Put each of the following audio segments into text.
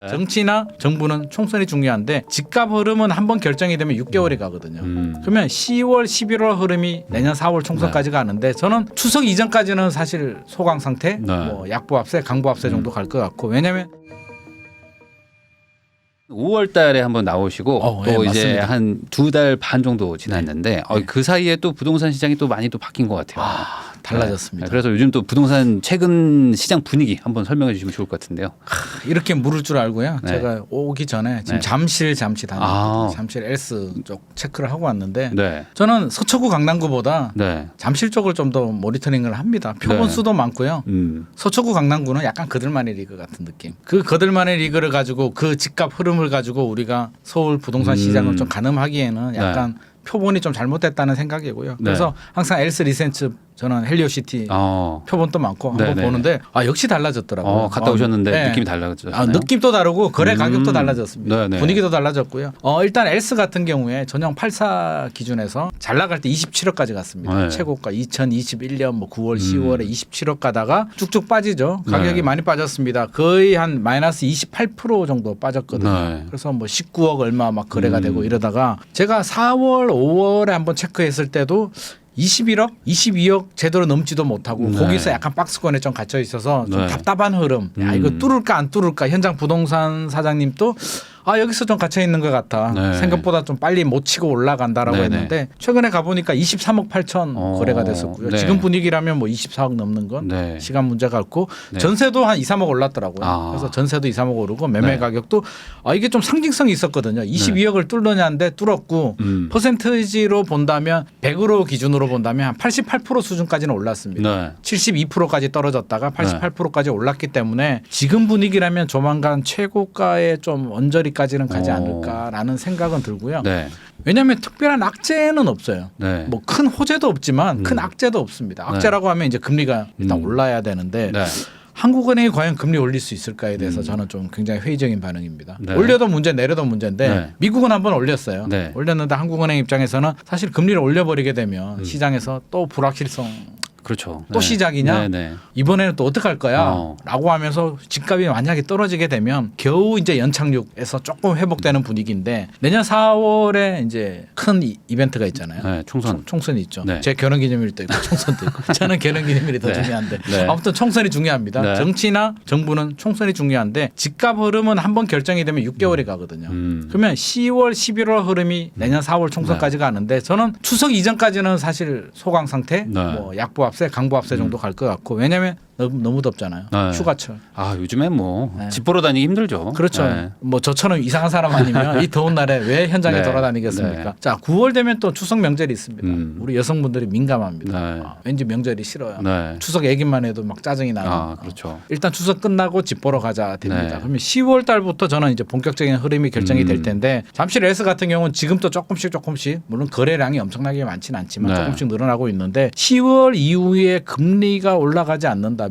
정치나 정부는 총선이 중요한데 집값 흐름은 한번 결정이 되면 6개월이 가거든요. 그러면 10월, 11월 흐름이 내년 4월 총선까지 가는데 저는 추석 이전까지는 사실 소강 상태, 뭐 약보합세, 강보합세 정도 갈 것 같고 왜냐하면 5월 달에 한번 나오시고 또 네, 이제 맞습니다. 한 2달 반 정도 지났는데 그 사이에 또 부동산 시장이 또 많이 또 바뀐 것 같아요. 달라졌습니다. 네, 그래서 요즘 또 부동산 최근 시장 분위기 한번 설명해 주시면 좋을 것 같은데요. 이렇게 물을 줄 알고요. 네. 제가 오기 전에 지금 네. 잠실 다녔거든요. 아. 잠실 엘스 쪽 체크를 하고 왔는데 네. 저는 서초구 강남구보다 네. 잠실 쪽을 좀 더 모니터링을 합니다. 표본 네. 수도 많고요. 서초구 강남구는 약간 그들만의 리그 같은 느낌. 그 그들만의 리그를 가지고 그 집값 흐름을 가지고 우리가 서울 부동산 시장을 좀 가늠하기에는 약간 표본이 좀 잘못됐다는 생각이고요. 그래서 항상 엘스 리센츠 저는 헬리오시티 표본도 많고 한번 네네. 보는데 역시 달라졌더라고요. 갔다 오셨는데 네. 느낌이 달라졌죠. 느낌도 다르고 거래 가격도 달라졌습니다. 네네. 분위기도 달라졌고요. 일단 엘스 같은 경우에 전형 84 기준에서 잘 나갈 때 27억까지 갔습니다. 네. 최고가 2021년 뭐 9월, 10월에 27억 가다가 쭉쭉 빠지죠. 가격이 네. 많이 빠졌습니다. 거의 한 마이너스 28% 정도 빠졌거든요. 네. 그래서 뭐 19억 얼마 막 거래가 되고 이러다가 제가 4월, 5월에 한번 체크했을 때도 21억, 22억 제대로 넘지도 못하고 네. 거기서 약간 박스권에 좀 갇혀 있어서 좀 네. 답답한 흐름. 야, 이거 뚫을까 안 뚫을까. 현장 부동산 사장님도 여기서 좀 갇혀 있는 것 같아. 네. 생각보다 좀 빨리 못 치고 올라간다라고 네네. 했는데 최근에 가보니까 23억 8천 거래가 됐었고요. 네. 지금 분위기라면 뭐 24억 넘는 건 네. 시간 문제 같고 네. 전세도 한 2, 3억 올랐더라고요. 그래서 전세도 2, 3억 오르고 매매 네. 가격도 이게 좀 상징성이 있었거든요. 22억을 뚫느냐인데 뚫었고 퍼센트지로 본다면 100으로 기준으로 본다면 한 88% 수준까지는 올랐습니다. 네. 72%까지 떨어졌다가 88%까지 올랐기 때문에 지금 분위기라면 조만간 최고가에 좀 언저리까지는 가지 않을까라는 생각은 들고요. 네. 왜냐하면 특별한 악재는 없어요. 네. 뭐 큰 호재도 없지만 큰 악재도 없습니다. 악재라고 하면 이제 금리가 일단 올라야 되는데 네. 한국은행이 과연 금리 올릴 수 있을까에 대해서 저는 좀 굉장히 회의적인 반응입니다. 네. 올려도 문제 내려도 문제인데 네. 미국은 한번 올렸어요. 네. 올렸는데 한국은행 입장에서는 사실 금리를 올려버리게 되면 시장에서 또 불확실성 그렇죠. 또 시작이냐? 네. 이번에는 또 어떡할 거야? 라고 하면서 집값이 만약에 떨어지게 되면 겨우 이제 연착륙에서 조금 회복되는 분위기인데 내년 4월에 이제 큰 이벤트가 있잖아요. 네. 총선. 총선이 있죠. 네. 제 결혼기념일도 있고 총선도 있고 저는 결혼기념일이 더 네. 중요한데 네. 아무튼 총선이 중요합니다. 네. 정치나 정부는 총선이 중요한데 집값 흐름은 한번 결정이 되면 6개월이 가거든요. 그러면 10월, 11월 흐름이 내년 4월 총선까지 가는데 저는 추석 이전까지는 사실 소강 상태, 뭐 약보합세, 강보합세 정도 갈 것 같고 왜냐하면 너무 덥잖아요. 네. 휴가철. 요즘에 뭐 집 보러 다니기 힘들죠. 그렇죠. 네. 뭐 저처럼 이상한 사람 아니면 이 더운 날에 왜 현장에 네. 돌아다니겠습니까? 네. 자, 9월 되면 또 추석 명절이 있습니다. 우리 여성분들이 민감합니다. 네. 왠지 명절이 싫어요. 네. 추석 얘기만 해도 막 짜증이 나요. 그렇죠. 일단 추석 끝나고 집 보러 가자 됩니다. 네. 그러면 10월 달부터 저는 이제 본격적인 흐름이 결정이 될 텐데 잠실 S 같은 경우는 지금도 조금씩 물론 거래량이 엄청나게 많지는 않지만 네. 조금씩 늘어나고 있는데 10월 이후에 금리가 올라가지 않는다면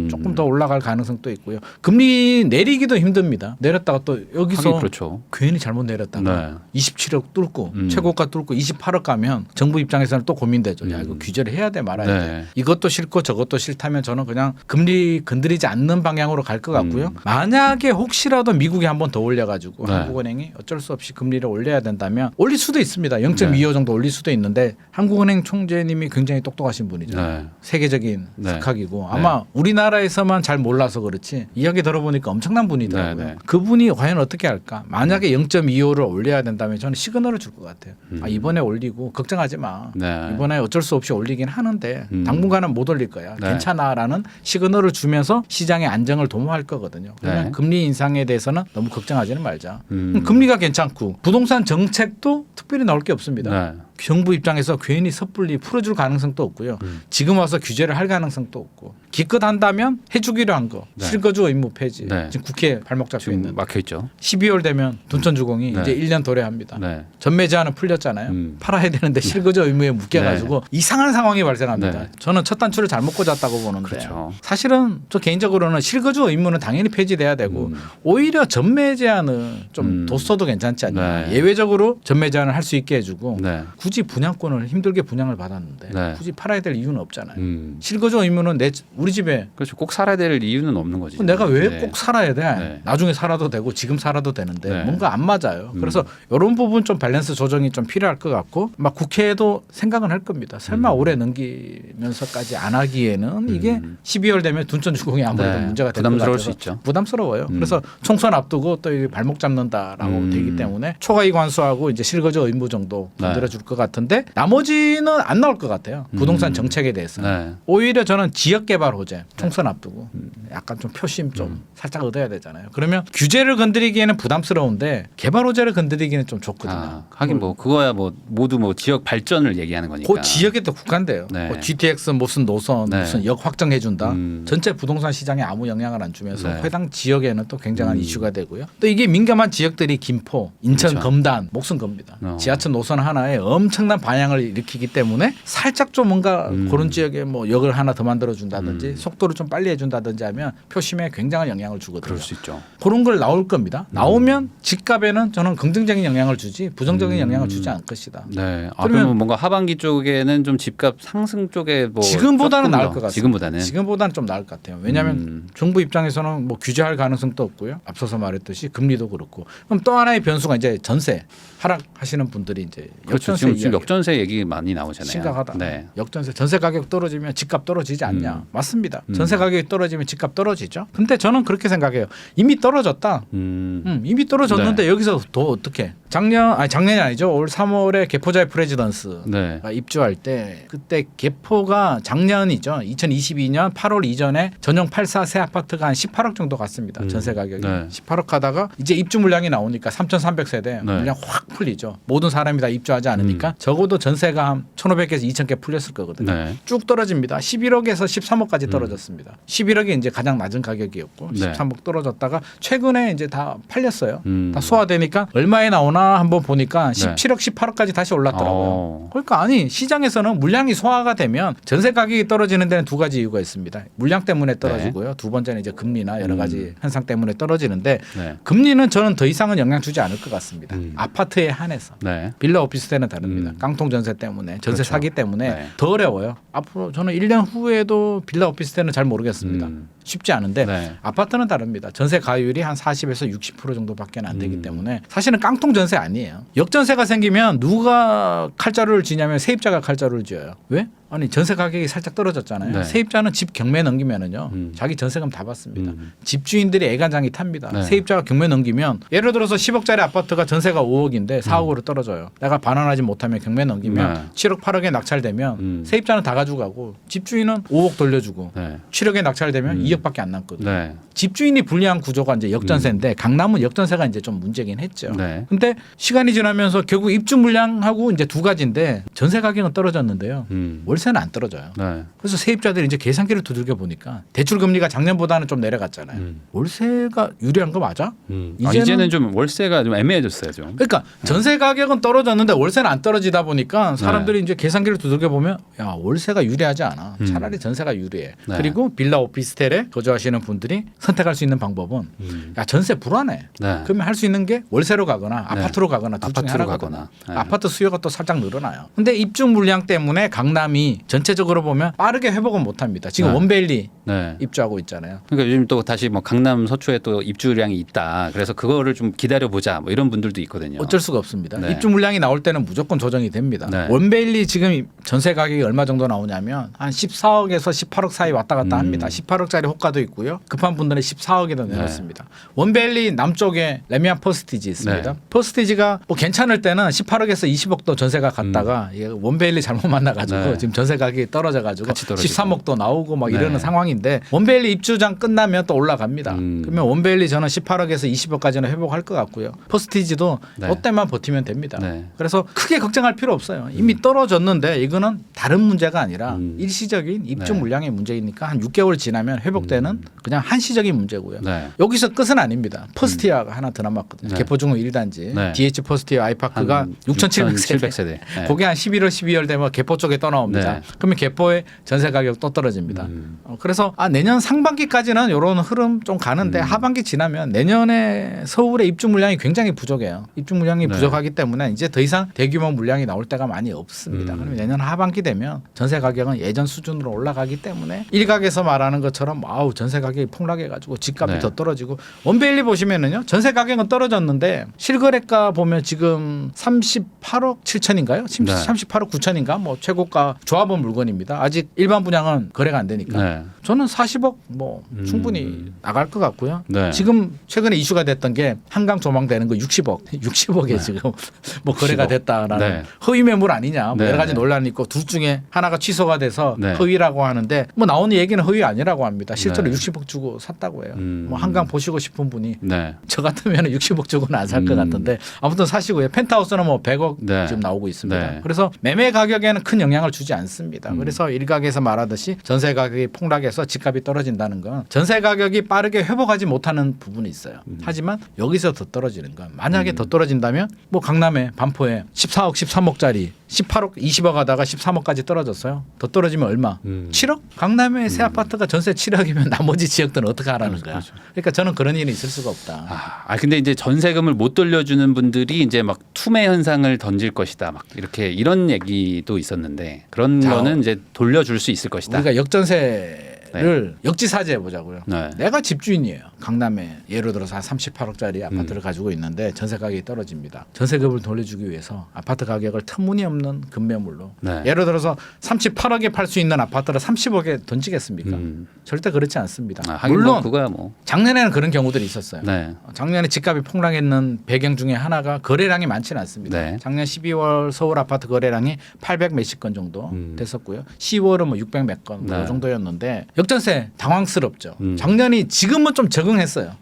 조금 더 올라갈 가능성도 있고요. 금리 내리기도 힘듭니다. 내렸다가 또 여기서 그렇죠. 괜히 잘못 내렸다가 27억 뚫고 최고가 뚫고 28억 가면 정부 입장에서는 또 고민되죠. 야, 이거 규제를 해야 돼 말아야 돼. 이것도 싫고 저것도 싫다면 저는 그냥 금리 건드리지 않는 방향으로 갈 것 같고요. 만약에 혹시라도 미국이 한 번 더 올려가지고 한국은행이 어쩔 수 없이 금리를 올려야 된다면 올릴 수도 있습니다. 0.25 정도 올릴 수도 있는데 한국은행 총재님이 굉장히 똑똑하신 분이죠. 세계적인 스카기고 아마 우리나라에서만 잘 몰라서 그렇지 이야기 들어보니까 엄청난 분이더라고요. 그분이 과연 어떻게 할까? 만약에 0.25를 올려야 된다면 저는 시그널을 줄 것 같아요. 이번에 올리고 걱정하지 마. 이번에 어쩔 수 없이 올리긴 하는데 당분간은 못 올릴 거야. 괜찮아라는 시그널을 주면서 시장의 안정을 도모할 거거든요. 그러면 금리 인상에 대해서는 너무 걱정하지는 말자. 금리가 괜찮고 부동산 정책도 특별히 나올 게 없습니다. 정부 입장에서 괜히 섣불리 풀어줄 가능성도 없고요. 지금 와서 규제를 할 가능성도 없고 기껏 한다면 해주기로 한 거 실거주 의무 폐지 지금 국회에 발목 잡혀 있는 막혀 있죠. 12월 되면 둔촌주공이 이제 1년 도래합니다. 전매 제한은 풀렸잖아요. 팔아야 되는데 실거주 의무에 묶여가지고 이상한 상황이 발생합니다. 저는 첫 단추를 잘못 꽂았다고 보는데 사실은 저 개인적으로는 실거주 의무는 당연히 폐지돼야 되고 오히려 전매 제한은 좀 뒀어도 괜찮지 않냐. 예외적으로 전매 제한을 할 수 있게 해주고 굳이 굳이 분양권을 힘들게 분양을 받았는데 네. 굳이 팔아야 될 이유는 없잖아요. 실거주 의무는 우리 집에 그렇죠. 꼭 살아야 될 이유는 없는 거지. 내가 왜 네. 꼭 살아야 돼? 네. 나중에 살아도 되고 지금 살아도 되는데 네. 뭔가 안 맞아요. 그래서 이런 부분 좀 밸런스 조정이 좀 필요할 것 같고 막 국회에도 생각은 할 겁니다. 설마 올해 넘기면서까지 안 하기에는 이게 12월 되면 둔촌주공이 아무래도 네. 문제가 될 것 부담스러울 같아서 수 있죠. 부담스러워요. 그래서 총선 앞두고 또 이게 발목 잡는다라고 되기 때문에 초과이익 완수하고 이제 실거주 의무 정도 건드려 줄 것 같은데 나머지는 안 나올 것 같아요. 부동산 정책에 대해서. 네. 오히려 저는 지역개발 호재 총선 앞두고 약간 좀 표심 좀 살짝 얻어야 되잖아요. 그러면 규제를 건드리기에는 부담스러운데 개발 호재를 건드리기는 좀 좋거든요. 아, 하긴 뭐 그거야 뭐 모두 뭐 지역 발전을 얘기하는 거니까. 그 지역에 또 국한돼요. 네. 뭐 GTX 무슨 노선 네. 무슨 역 확정해 준다. 전체 부동산 시장에 아무 영향을 안 주면서 네. 해당 지역에는 또 굉장한 이슈가 되고요. 또 이게 민감한 지역들이 김포, 인천, 그렇죠. 검단 목숨 겁니다. 지하철 노선 하나에 엄청난 반향을 일으키기 때문에 살짝 좀 뭔가 그런 지역에 뭐 역을 하나 더 만들어 준다든지 속도를 좀 빨리 해준다든지 하면 표심에 굉장한 영향을 주거든요. 그럴 수 있죠. 그런 걸 나올 겁니다. 나오면 집값에는 저는 긍정적인 영향을 주지 부정적인 영향을 주지 않을 것이다. 네. 아, 그러면 그러면 뭔가 하반기 쪽에는 좀 집값 상승 쪽에 뭐 지금보다는 조금 나을 더, 것 같습니다. 지금보다는 좀 나을 것 같아요. 왜냐하면 정부 입장에서는 뭐 규제할 가능성도 없고요. 앞서서 말했듯이 금리도 그렇고. 그럼 또 하나의 변수가 이제 전세 하락하시는 분들이 이제 그렇죠. 역전세 지금 역전세 얘기 많이 나오잖아요. 심각하다. 네. 역전세 전세 가격 떨어지면 집값 떨어지지 않냐? 맞습니다. 전세 가격이 떨어지면 집값 떨어지죠. 근데 저는 그렇게 생각해요. 이미 떨어졌다. 이미 떨어졌는데 네. 여기서 더 어떻게? 작년이 아니죠. 올 3월에 개포자의 프레지던스가 네. 입주할 때 그때 개포가 작년이죠. 2022년 8월 이전에 전용 84 새 아파트가 한 18억 정도 갔습니다. 전세 가격이 네. 18억 가다가 이제 입주 물량이 나오니까 3,300세대 네. 물량 확 풀리죠. 모든 사람이 다 입주하지 않으니까 적어도 전세가 한 1,500개에서 2,000개 풀렸을 거거든요. 네. 쭉 떨어집니다. 11억에서 13억까지 떨어졌습니다. 11억이 이제 가장 낮은 가격이었고 네. 13억 떨어졌다가 최근에 이제 다 팔렸어요. 다 소화되니까 얼마에 나오나 한번 보니까 17억, 18억까지 다시 올랐더라고요. 그러니까 아니 시장에서는 물량이 소화가 되면 전세 가격이 떨어지는 데는 두 가지 이유가 있습니다. 물량 때문에 떨어지고요. 두 번째는 이제 금리나 여러 가지 현상 때문에 떨어지는데 네. 금리는 저는 더 이상은 영향 주지 않을 것 같습니다. 아파트에 한해서. 네. 빌라 오피스텔은 다릅니다. 깡통 전세 때문에 전세 그렇죠. 사기 때문에 네. 더 어려워요. 앞으로 저는 1년 후에도 빌라 오피스텔은 잘 모르겠습니다. 쉽지 않은데 네. 아파트는 다릅니다. 전세 가율이 한 40에서 60% 정도밖에 안 되기 때문에 사실은 깡통 전세 아니에요. 역전세가 생기면 누가 칼자루를 지냐면 세입자가 칼자루를 지어요. 왜? 아니 전세 가격이 살짝 떨어졌잖아요. 네. 세입자는 집 경매 넘기면은요 자기 전세금 다 받습니다. 집주인들이 애간장이 탑니다. 네. 세입자가 경매 넘기면 예를 들어서 10억짜리 아파트가 전세가 5억인데 4억으로 떨어져요. 내가 반환하지 못하면 경매 넘기면 네. 7억 8억에 낙찰되면 세입자는 다 가져가고 집주인은 5억 돌려주고 네. 7억에 낙찰되면 2억밖에 안 남거든요. 네. 집주인이 불리한 구조가 이제 역전세인데 강남은 역전세가 이제 좀 문제긴 했죠. 네. 근데 시간이 지나면서 결국 입주 물량하고 이제 두 가지인데 전세 가격은 떨어졌는데요. 월세는 안 떨어져요. 네. 그래서 세입자들이 이제 계산기를 두들겨 보니까 대출 금리가 작년보다는 좀 내려갔잖아요. 월세가 유리한 거 맞아? 이제는 좀 월세가 좀 애매해졌어요, 좀. 그러니까 전세 가격은 떨어졌는데 월세는 안 떨어지다 보니까 사람들이 이제 계산기를 두들겨 보면 야 월세가 유리하지 않아. 차라리 전세가 유리해. 네. 그리고 빌라 오피스텔에 거주하시는 분들이 선택할 수 있는 방법은 야 전세 불안해. 네. 그러면 할 수 있는 게 월세로 가거나 아파트로 가거나 둘 중에 아파트로 하나거든요. 가거나. 네. 아파트 수요가 또 살짝 늘어나요. 근데 입주 물량 때문에 강남이 전체적으로 보면 빠르게 회복은 못합니다. 지금 네. 원베일리 네. 입주하고 있잖아요. 그러니까 요즘 또 다시 뭐 강남 서초에 또 입주량이 있다. 그래서 그거를 좀 기다려 보자. 뭐 이런 분들도 있거든요. 어쩔 수가 없습니다. 네. 입주 물량이 나올 때는 무조건 조정이 됩니다. 네. 원베일리 지금 전세 가격이 얼마 정도 나오냐면 한 14억에서 18억 사이 왔다 갔다 합니다. 18억짜리 호가도 있고요. 급한 분들은 14억에도 내렸습니다. 원베일리 남쪽에 레미안 퍼스티지 있습니다. 네. 퍼스티지가 뭐 괜찮을 때는 18억에서 20억도 전세가 갔다가 이게 원베일리 잘못 만나가지고 네. 지금 전세 가격이 떨어져가지고 같이 떨어지고. 13억도 나오고 막 네. 이러는 상황인데 원베일리 입주장 끝나면 또 올라갑니다. 그러면 원베일리 저는 18억에서 20억까지는 회복할 것 같고요. 퍼스티지도 네. 롯데만 버티면 됩니다. 네. 그래서 크게 걱정할 필요 없어요. 이미 떨어졌는데 이거는 다른 문제가 아니라 일시적인 입주 네. 물량의 문제이니까 한 6개월 지나면 회복되는 그냥 한시적인 문제고요. 네. 여기서 끝은 아닙니다. 퍼스티아가 하나 더 남았거든요. 네. 개포중구 1단지 네. DH 퍼스티아 아이파크가 한 6,700세대. 6,700 세대. 네. 그게 한 11월 12월 되면 개포 쪽에 떠나옵니다. 하자. 네. 그러면 개포의 전세 가격 또 떨어집니다. 그래서 내년 상반기까지는 이런 흐름 좀 가는데 하반기 지나면 내년에 서울의 입주 물량이 굉장히 부족해요. 입주 물량이 네. 부족하기 때문에 이제 더 이상 대규모 물량이 나올 때가 많이 없습니다. 그러면 내년 하반기 되면 전세 가격은 예전 수준으로 올라가기 때문에 일각에서 말하는 것처럼 아우 전세 가격이 폭락해가지고 집값이 네. 더 떨어지고 원베일리 보시면은요 전세 가격은 떨어졌는데 실거래가 보면 지금 38억 7천인가요? 네. 38억 9천인가? 뭐 최고가 조합원 물건입니다. 아직 일반 분양은 거래가 안 되니까. 네. 저는 40억 뭐 충분히 나갈 것 같고요. 네. 지금 최근에 이슈가 됐던 게 한강 조망되는 거 60억. 60억에 지금 뭐 거래가 60억. 됐다라는 네. 허위 매물 아니냐. 뭐 네. 여러 가지 논란이 있고 둘 중에 하나가 취소가 돼서 네. 허위라고 하는데 뭐 나오는 얘기는 허위 아니라고 합니다. 실제로 네. 60억 주고 샀다고 해요. 뭐 한강 보시고 싶은 분이 네. 저 같으면 60억 주고는 안 살 것 같은데 아무튼 사시고요. 펜트하우스는 뭐 100억 네. 지금 나오고 있습니다. 네. 그래서 매매 가격에는 큰 영향을 주지 않습니다. 그래서 일각에서 말하듯이 전세 가격이 폭락해서 집값이 떨어진다는 건 전세 가격이 빠르게 회복하지 못하는 부분이 있어요. 하지만 여기서 더 떨어지는 건 만약에 더 떨어진다면 뭐 강남에 반포에 14억 13억짜리 18억 20억 하다가 13억까지 떨어졌어요. 더 떨어지면 얼마? 7억? 강남에 새 아파트가 전세 7억이면 나머지 지역들은 어떻게 하라는 거야. 그러니까 저는 그런 일이 있을 수가 없다. 근데 이제 전세금을 못 돌려주는 분들이 이제 막 투매 현상을 던질 것이다. 막 이렇게 이런 얘기도 있었는데 그런 자, 거는 이제 돌려줄 수 있을 것이다. 우리가 역전세를 역지사지해 보자고요. 네. 내가 집주인이에요. 강남에 예를 들어서 한 38억짜리 아파트를 가지고 있는데 전세 가격이 떨어집니다. 전세금을 돌려주기 위해서 아파트 가격을 터무니없는 급매물로 네. 예를 들어서 38억에 팔 수 있는 아파트를 30억에 던지겠습니까? 절대 그렇지 않습니다. 하긴 물론 뭐 그거야 뭐. 작년에는 그런 경우들이 있었어요. 네. 작년에 집값이 폭락했는 배경 중에 하나가 거래량이 많지는 않습니다. 네. 작년 12월 서울 아파트 거래량이 800 몇십 건 정도 됐었고요. 10월은 뭐 600 몇 건 네. 그 정도였는데 역전세 당황스럽죠. 작년이 지금은 좀 적응했어요.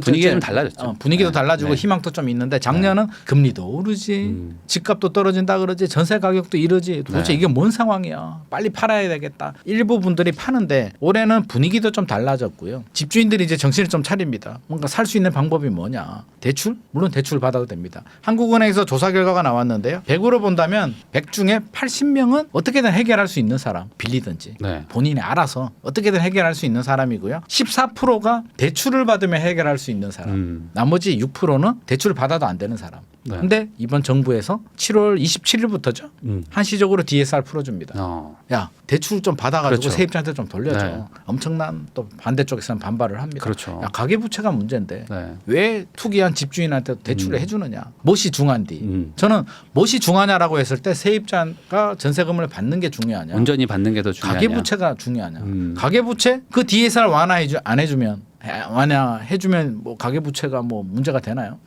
분위기가 좀 달라졌죠. 분위기도 네. 달라지고 네. 희망도 좀 있는데 작년은 금리도 오르지, 집값도 떨어진다 그러지, 전세 가격도 이러지. 도대체 네. 이게 뭔 상황이야? 빨리 팔아야 되겠다. 일부 분들이 파는데 올해는 분위기도 좀 달라졌고요. 집주인들이 이제 정신을 좀 차립니다. 뭔가 살 수 있는 방법이 뭐냐? 대출? 물론 대출 받아도 됩니다. 한국은행에서 조사 결과가 나왔는데요. 100으로 본다면 100 중에 80명은 어떻게든 해결할 수 있는 사람, 빌리든지 네. 본인이 알아서 어떻게든 해결할 수 있는 사람이고요. 14%가 대출을 받으면 해결할 수 있는 사람. 나머지 6%는 대출을 받아도 안 되는 사람. 네. 근데 이번 정부에서 7월 27일부터죠. 한시적으로 DSR 풀어줍니다. 야 대출 좀 받아가지고 그렇죠. 세입자한테 좀 돌려줘. 네. 엄청난 또 반대쪽에서는 반발을 합니다. 그렇죠. 야, 가계부채가 문제인데 네. 왜 투기한 집주인한테 대출을 해주느냐. 무엇이 중한디. 음. 저는 무엇이 중하냐라고 했을 때 세입자가 전세금을 받는 게 중요하냐. 온전히 받는 게 더 중요하냐. 가계부채가 중요하냐. 가계부채 그 DSR 완화해 안 해주면 완화해주면 뭐 가계부채가 뭐 문제가 되나요?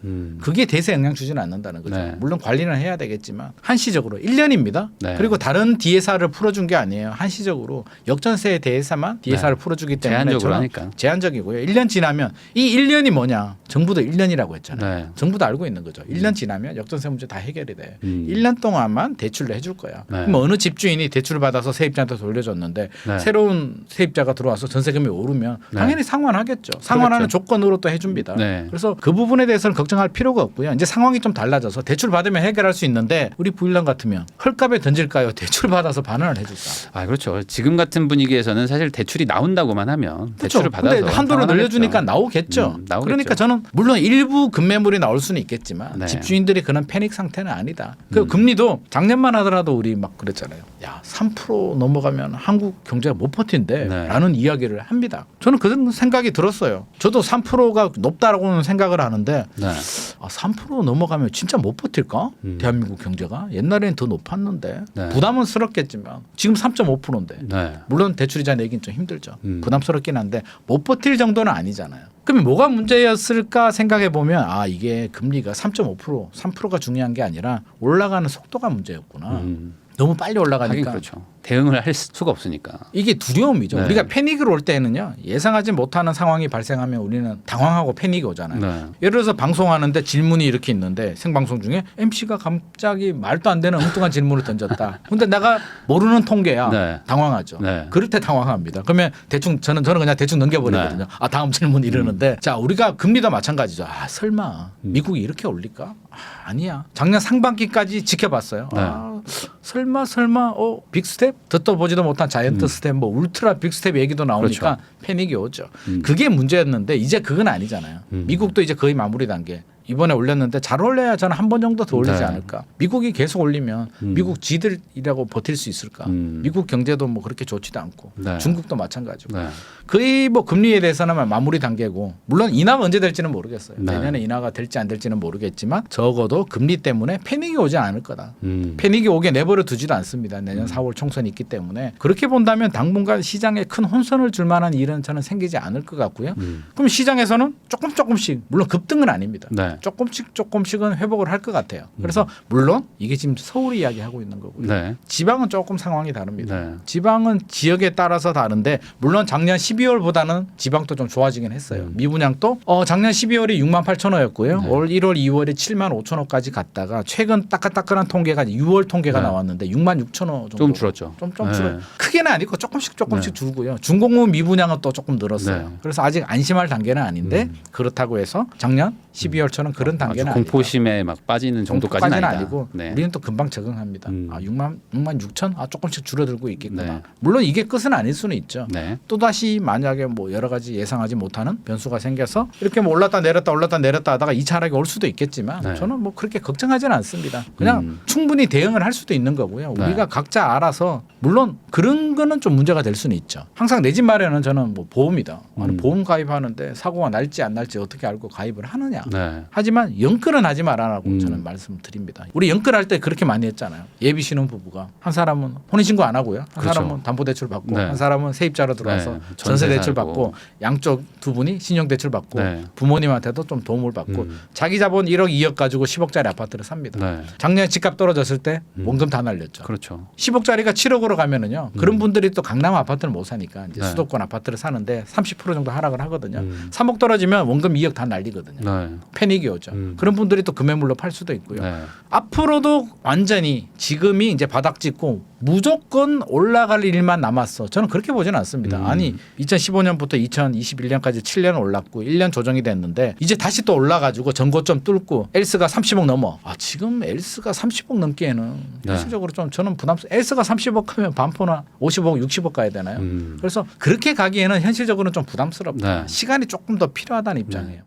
그게 대세 영향 주지는 않는다는 거죠. 네. 물론 관리는 해야 되겠지만 한시적으로 1년입니다. 네. 그리고 다른 DSR을 풀어준 게 아니에요. 한시적으로 역전세에 대해서만 DSR을 네. 풀어주기 때문에 제한적으로 저는 하니까. 제한적이고요. 1년 지나면 이 1년이 뭐냐? 정부도 1년이라고 했잖아요. 네. 정부도 알고 있는 거죠. 1년 지나면 역전세 문제 다 해결이 돼. 1년 동안만 대출을 해줄 거야. 네. 그럼 어느 집주인이 대출을 받아서 세입자한테 돌려줬는데 네. 새로운 세입자가 들어와서 전세금이 오르면 네. 당연히 상환하겠죠. 상환하는 그렇죠. 조건으로 또 해줍니다. 네. 그래서 그 부분에 대해서는 걱정할 필요가 없고요. 이제 상황이 좀 달라져서 대출 받으면 해결할 수 있는데 우리 부일남 같으면 헐값에 던질까요? 대출 받아서 반환을 해줄까? 그렇죠. 지금 같은 분위기에서는 사실 대출이 나온다고만 하면 그렇죠. 대출을 받아서 근데 한도를 상환하겠죠. 늘려주니까 나오겠죠. 나오겠죠. 그러니까 저는 물론 일부 급매물이 나올 수는 있겠지만 네. 집주인들이 그런 패닉 상태는 아니다. 그 금리도 작년만 하더라도 우리 막 그랬잖아요. 야 3% 넘어가면 한국 경제가 못 버틴대라는 네. 이야기를 합니다. 저는 그런 생각이 들었어요. 저도 3%가 높다라고는 생각을 하는데 네. 3% 넘어가면 진짜 못 버틸까? 대한민국 경제가 옛날에는 더 높았는데 네. 부담은 스럽겠지만 지금 3.5%인데 네. 물론 대출이자 내긴 좀 힘들죠. 부담스럽긴 한데 못 버틸 정도는 아니잖아요. 그러면 뭐가 문제였을까 생각해 보면 이게 금리가 3.5% 3%가 중요한 게 아니라 올라가는 속도가 문제였구나. 너무 빨리 올라가니까 하긴 그렇죠. 대응을 할 수가 없으니까. 이게 두려움이죠. 네. 우리가 패닉을 올 때는요. 예상하지 못하는 상황이 발생하면 우리는 당황하고 패닉이 오잖아요. 네. 예를 들어서 방송하는데 질문이 이렇게 있는데 생방송 중에 MC가 갑자기 말도 안 되는 엉뚱한 질문을 던졌다. 근데 내가 모르는 통계야. 네. 당황하죠. 네. 그럴 때 당황합니다. 그러면 대충 저는 그냥 대충 넘겨버리거든요. 네. 아 다음 질문 이러는데 자 우리가 금리도 마찬가지죠. 아 설마 미국이 이렇게 올릴까? 아니야. 작년 상반기까지 지켜봤어요. 네. 설마 빅스텝 듣도 보지도 못한 자이언트 스텝 뭐 울트라 빅스텝 얘기도 나오니까 그렇죠. 패닉이 오죠. 그게 문제였는데 이제 그건 아니잖아요. 미국도 이제 거의 마무리 단계. 이번에 올렸는데 잘 올려야 저는 한 번 정도 더 올리지 네. 않을까. 미국이 계속 올리면 미국 지들이라고 버틸 수 있을까. 미국 경제도 뭐 그렇게 좋지도 않고 네. 중국도 마찬가지고. 네. 거의 뭐 금리에 대해서는 마무리 단계고 물론 인하가 언제 될지는 모르겠어요. 네. 내년에 인하가 될지 안 될지는 모르겠지만 적어도 금리 때문에 패닉이 오지 않을 거다. 음. 패닉이 오게 내버려 두지도 않습니다. 내년 4월 총선이 있기 때문에 그렇게 본다면 당분간 시장에 큰 혼선을 줄 만한 일은 저는 생기지 않을 것 같고요. 그럼 시장에서는 조금씩 물론 급등은 아닙니다. 네. 조금씩은 회복을 할 것 같아요. 그래서 물론 이게 지금 서울 이야기하고 있는 거고요. 네. 지방은 조금 상황이 다릅니다. 네. 지방은 지역에 따라서 다른데 물론 작년 12월보다는 지방도 좀 좋아지긴 했어요. 미분양도 작년 12월이 6만 8천 호였고요. 네. 올 1월, 2월이 7만 5천 호까지 갔다가 최근 따끈따끈한 통계가 6월 통계가 네. 나왔는데 6만 6천 호 정도. 좀 줄었죠. 좀 네. 줄어. 크게는 아니고 조금씩 네. 줄고요. 중공업 미분양은 또 조금 늘었어요. 네. 그래서 아직 안심할 단계는 아닌데 그렇다고 해서 작년 12월처럼 그런 단계는 아주 아니다. 공포심에 막 빠지는 정도까지는 아니다. 아니고 네. 우리는 또 금방 적응합니다. 6만 6천 조금씩 줄어들고 있겠구나. 네. 물론 이게 끝은 아닐 수는 있죠. 네. 또 다시 만약에 뭐 여러 가지 예상하지 못하는 변수가 생겨서 이렇게 뭐 올랐다 내렸다 하다가 2차 하락이 올 수도 있겠지만 네. 저는 뭐 그렇게 걱정하지는 않습니다. 그냥 충분히 대응을 할 수도 있는 거고요. 네. 우리가 각자 알아서 물론 그런 거는 좀 문제가 될 수는 있죠. 항상 내 집 마련은 저는 뭐 보험이다. 나는 보험 가입하는데 사고가 날지 안 날지 어떻게 알고 가입을 하느냐. 네. 하지만 연끌은 하지 말아라고 저는 말씀드립니다. 우리 연끌할 때 그렇게 많이 했잖아요. 예비 신혼 부부가 한 사람은 혼인신고 안 하고요. 한 그렇죠. 사람은 담보대출 받고 네. 한 사람은 세입자로 들어와서 네. 전세대출 살고. 받고 양쪽 두 분이 신용대출 받고 네. 부모님한테도 좀 도움을 받고 자기 자본 1억 2억 가지고 10억짜리 아파트를 삽니다. 네. 작년에 집값 떨어졌을 때 원금 다 날렸죠. 그렇죠. 10억짜리가 7억으로 가면은요. 그런 분들이 또 강남 아파트를 못 사니까 이제 네. 수도권 아파트를 사는데 30% 정도 하락을 하거든요. 3억 떨어지면 원금 2억 다 날리거든요. 네. 패닉이 오죠. 그런 분들이 또 금매물로 팔 수도 있고요. 네. 앞으로도 완전히 지금이 이제 바닥 찍고 무조건 올라갈 일만 남았어. 저는 그렇게 보지는 않습니다. 아니 2015년부터 2021년까지 7년 올랐고 1년 조정이 됐는데 이제 다시 또 올라가지고 전고점 뚫고 엘스가 30억 넘어. 지금 엘스가 30억 넘기에는 네. 현실적으로 좀 저는 엘스가 30억 하면 반포나 50억 60억 가야 되나요? 그래서 그렇게 가기에는 현실적으로는 좀 부담스럽다. 네. 시간이 조금 더 필요하다는 입장이에요.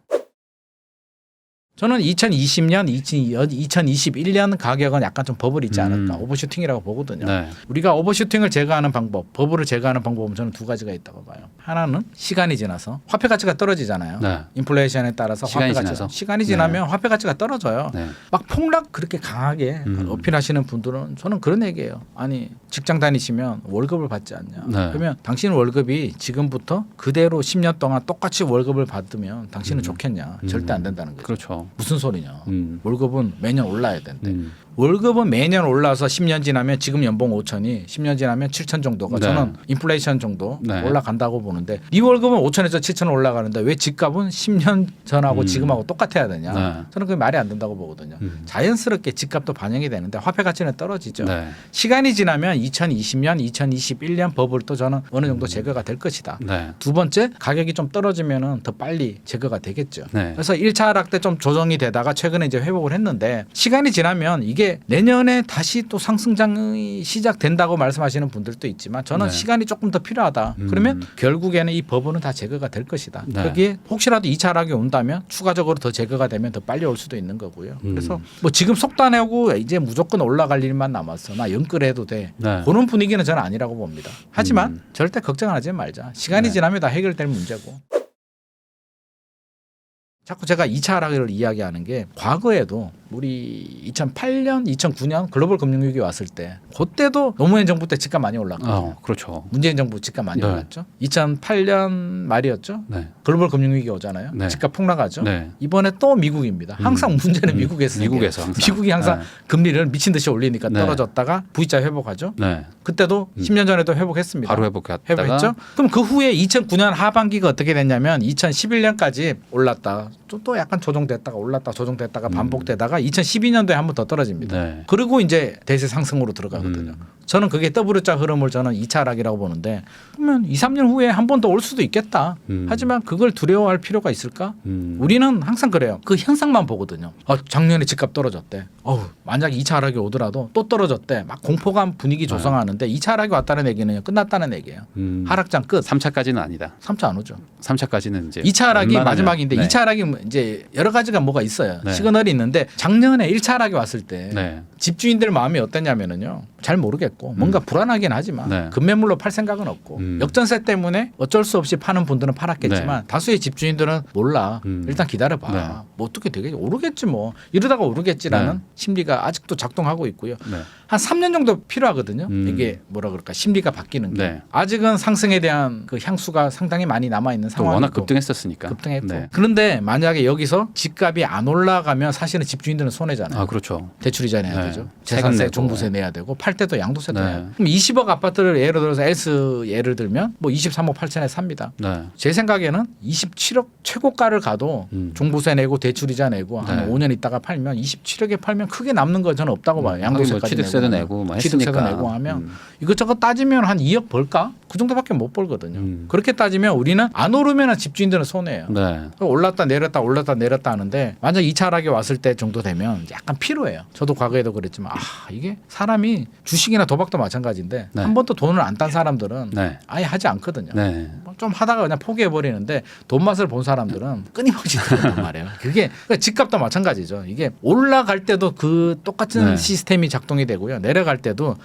저는 2020년, 2021년 가격은 약간 좀 버블이 있지 않을까. 오버슈팅이라고 보거든요. 네. 우리가 오버슈팅을 제거하는 방법, 버블을 제거하는 방법은 저는 두 가지가 있다고 봐요. 하나는 시간이 지나서 화폐 가치가 떨어지잖아요. 네. 인플레이션에 따라서 시간이 화폐 가치가 지나서? 시간이 지나면 화폐 가치가 떨어져요. 네. 막 폭락 그렇게 강하게 어필하시는 분들은 저는 그런 얘기예요. 아니 직장 다니시면 월급을 받지 않냐. 네. 그러면 당신 월급이 지금부터 그대로 10년 동안 똑같이 월급을 받으면 당신은 좋겠냐. 절대 안 된다는 거죠. 그렇죠. 무슨 소리냐. 음. 월급은 매년 올라야 된대. 월급은 매년 올라서 10년 지나면 지금 연봉 5천이 10년 지나면 7천 정도가 네. 저는 인플레이션 정도 네. 올라간다고 보는데 네 월급은 5천에서 7천 올라가는데 왜 집값은 10년 전하고 지금하고 똑같아야 되냐. 네. 저는 그게 말이 안 된다고 보거든요. 자연스럽게 집값도 반영이 되는데 화폐 가치는 떨어지죠. 네. 시간이 지나면 2020년, 2021년 버블도 저는 어느 정도 제거가 될 것이다. 네. 두 번째 가격이 좀 떨어지면은 더 빨리 제거가 되겠죠. 네. 그래서 1차 하락 때 좀 조정이 되다가 최근에 이제 회복을 했는데 시간이 지나면 이게 내년에 다시 또 상승장이 시작된다고 말씀하시는 분들도 있지만 저는 네. 시간이 조금 더 필요하다. 그러면 결국에는 이 버블은 다 제거가 될 것이다. 네. 거기에 혹시라도 2차 하락이 온다면 추가적으로 더 제거가 되면 더 빨리 올 수도 있는 거고요. 그래서 뭐 지금 속단하고 이제 무조건 올라갈 일만 남았어. 나 연끌해도 돼. 네. 그런 분위기는 저는 아니라고 봅니다. 하지만 절대 걱정하지 말자. 시간이 지나면 다 해결될 문제고. 자꾸 제가 2차 하락을 이야기하는 게 과거에도 우리 2008년, 2009년 글로벌 금융위기 왔을 때 그때도 노무현 정부 때 집값 많이 올랐거든요. 그렇죠. 문재인 정부 집값 많이 네. 올랐죠. 2008년 말이었죠. 네. 글로벌 금융위기 오잖아요. 네. 집값 폭락하죠. 네. 이번에 또 미국입니다. 항상 문제는 미국에서 미국에서 항상. 미국이 항상 네. 금리를 미친 듯이 올리니까 네. 떨어졌다가 V자 회복하죠. 네. 그때도 10년 전에도 회복했습니다. 바로 회복했다가 회복했죠. 그럼 그 후에 2009년 하반기가 어떻게 됐냐면 2011년까지 올랐다. 또 약간 조정됐다가 올랐다 조정됐다가 반복되다가 2012년도에 한 번 더 떨어집니다. 네. 그리고 이제 대세 상승으로 들어가거든요. 저는 그게 W자 흐름을 저는 2차 하락이라고 보는데 그러면 2, 3년 후에 한 번 더 올 수도 있겠다. 하지만 그걸 두려워할 필요가 있을까? 우리는 항상 그래요. 그 현상만 보거든요. 작년에 집값 떨어졌대. 만약 2차 하락이 오더라도 또 떨어졌대. 막 공포감 분위기 조성하는데 2차 하락이 왔다는 얘기는 끝났다는 얘기예요. 하락장 끝. 3차까지는 아니다. 3차 안 오죠. 3차까지는 이제 2차 하락이 웬만하면- 마지막인데 네. 2차 하락이 이제 여러 가지가 뭐가 있어요. 네. 시그널이 있는데 작년에 1차 하락이 왔을 때 네. 집주인들 마음이 어땠냐면은요. 잘 모르겠고 뭔가 불안하긴 하지만 네. 급매물로 팔 생각은 없고 역전세 때문에 어쩔 수 없이 파는 분들은 팔았겠지만 다수의 집주인들은 몰라. 일단 기다려봐. 네. 뭐 어떻게 되겠지? 오르겠지 뭐. 이러다가 오르겠지라는 네. 심리가 아직도 작동하고 있고요. 네. 한 3년 정도 필요하거든요. 이게 뭐라 그럴까 심리가 바뀌는 게. 네. 아직은 상승에 대한 그 향수가 상당히 많이 남아 있는 또 상황이고. 워낙 급등했었으니까. 급등했고. 네. 그런데 만약에 여기서 집값이 안 올라가면 사실은 집주인들은 손해잖아요. 그렇죠. 대출이자 내야 네. 되죠. 세금 재산세, 내고. 종부세 내야 되고 팔 때도 양도세도 네. 내야 돼요. 그럼 20억 아파트를 예를 들어서 S 예를 들면 뭐 23억 8천에 삽니다. 네. 제 생각에는 27억 최고가를 가도 종부세 내고 대출이자 내고 한 네. 5년 있다가 팔면 27억에 팔면 크게 남는 건 저는 없다고 봐요. 양도세까지 뭐 취득세도 내고 뭐 취득세도 했으니까. 내고 하면 이것저것 따지면 한 2억 벌까? 그 정도밖에 못 벌거든요. 그렇게 따지면 우리는 안 오르면 집주인들은 손해예요. 네. 올랐다 내렸다 올랐다 내렸다 하는데 완전 2차 하락이 왔을 때 정도 되면 약간 피로해요. 저도 과거에도 그랬지만 이게 사람이 주식이나 도박도 마찬가지인데 네. 한 번도 돈을 안 딴 사람들은 네. 아예 하지 않거든요. 네. 좀 하다가 그냥 포기해 버리는데 돈 맛을 본 사람들은 끊임없이 들어온단 말이에요. 그게 그러니까 집값도 마찬가지죠. 이게 올라갈 때도 그 똑같은 네. 시스템이 작동이 되고요. 내려갈 때도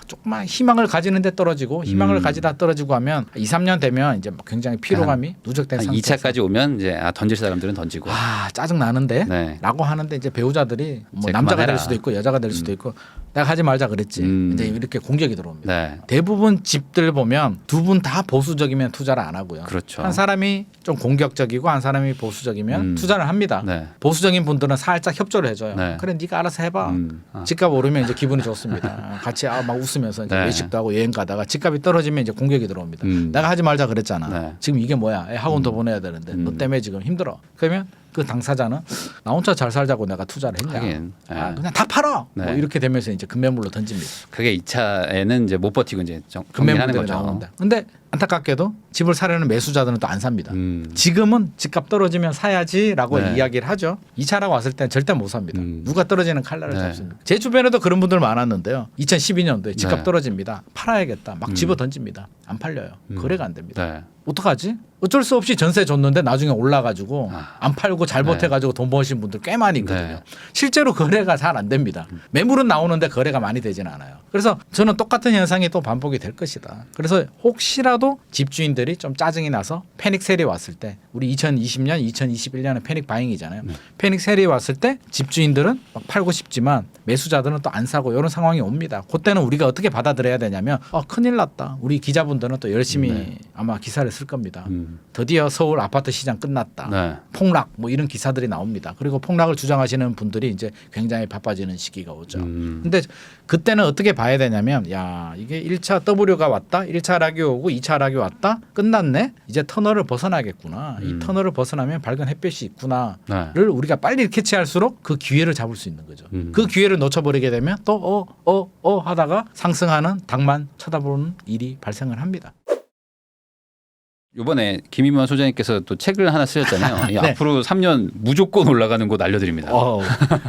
조금만 희망을 가지는데 떨어지고 희망을 가지다 떨어지고 하면 2, 3년 되면 이제 굉장히 피로감이 누적된 한 상태에서 2차까지 오면 이제 던질 사람들은 던지고. 짜증 나는데 네. 라고 하는데 이제 배우자들이 뭐 이제 남자가 그만해라. 될 수도 있고 여자가 될 수도 있고 내가 하지 말자 그랬지. 이제 이렇게 공격이 들어옵니다. 네. 대부분 집들 보면 두 분 다 보수적이면 투자를 안 하고요. 그렇죠. 한 사람이 좀 공격적이고 한 사람이 보수적이면 투자를 합니다. 네. 보수적인 분들은 살짝 협조를 해줘요. 네. 그래 네가 알아서 해봐. 아. 집값 오르면 이제 기분이 좋습니다. 같이 막 웃으면서 이제 네. 외식도 하고 여행 가다가 집값이 떨어지면 이제 공격이 들어옵니다. 음. 내가 하지 말자 그랬잖아. 네. 지금 이게 뭐야? 애 학원 더 보내야 되는데 너 때문에 지금 힘들어. 그러면 그 당사자는 나 혼자 잘 살자고 내가 투자를 했냐? 하긴. 네. 그냥 다 팔아. 네. 뭐 이렇게 되면서 이제 급매물로 던집니다. 그게 2차에는 이제 못 버티고 이제 정리하는 급매물들이 거죠. 나온다. 근데 안타깝게도 집을 사려는 매수자들은 또 안 삽니다. 음. 지금은 집값 떨어지면 사야지라고 네. 이야기를 하죠. 2차라고 왔을 때는 절대 못 삽니다. 누가 떨어지는 칼날을 네. 잡습니다. 제 주변에도 그런 분들 많았는데요. 2012년도에 집값 네. 떨어집니다. 팔아야겠다. 막 집어 던집니다. 안 팔려요. 거래가 안 됩니다. 네. 어떡하지? 어쩔 수 없이 전세 줬는데 나중에 올라가지고 안 팔고 잘못해가지고 돈 버신 분들 꽤 많이 있거든요. 네. 실제로 거래가 잘 안 됩니다. 매물은 나오는데 거래가 많이 되지는 않아요. 그래서 저는 똑같은 현상이 또 반복이 될 것이다. 그래서 혹시라도 집주인들이 좀 짜증이 나서 패닉 셀이 왔을 때 우리 2020년, 2021년에 패닉 바잉이잖아요. 패닉 셀이 왔을 때 집주인들은 막 팔고 싶지만 매수자들은 또 안 사고 이런 상황이 옵니다. 그때는 우리가 어떻게 받아들여야 되냐면 큰일 났다. 우리 기자분들은 또 열심히 아마 기사를 쓸 겁니다. 드디어 서울 아파트 시장 끝났다. 네. 폭락 뭐 이런 기사들이 나옵니다. 그리고 폭락을 주장하시는 분들이 이제 굉장히 바빠지는 시기가 오죠. 근데 그때는 어떻게 봐야 되냐면 이게 1차 W가 왔다. 1차 하락이 오고 2차 하락이 왔다. 끝났네. 이제 터널을 벗어나겠구나. 이 터널을 벗어나면 밝은 햇볕이 있구나를 네. 우리가 빨리 캐치할수록 그 기회를 잡을 수 있는 거죠. 그 기회를 놓쳐버리게 되면 또 하다가 상승하는 닭만 쳐다보는 일이 발생을 합니다. 이번에 김임만 소장님께서 또 책을 하나 쓰셨잖아요. 이 네. 앞으로 3년 무조건 올라가는 곳 알려드립니다.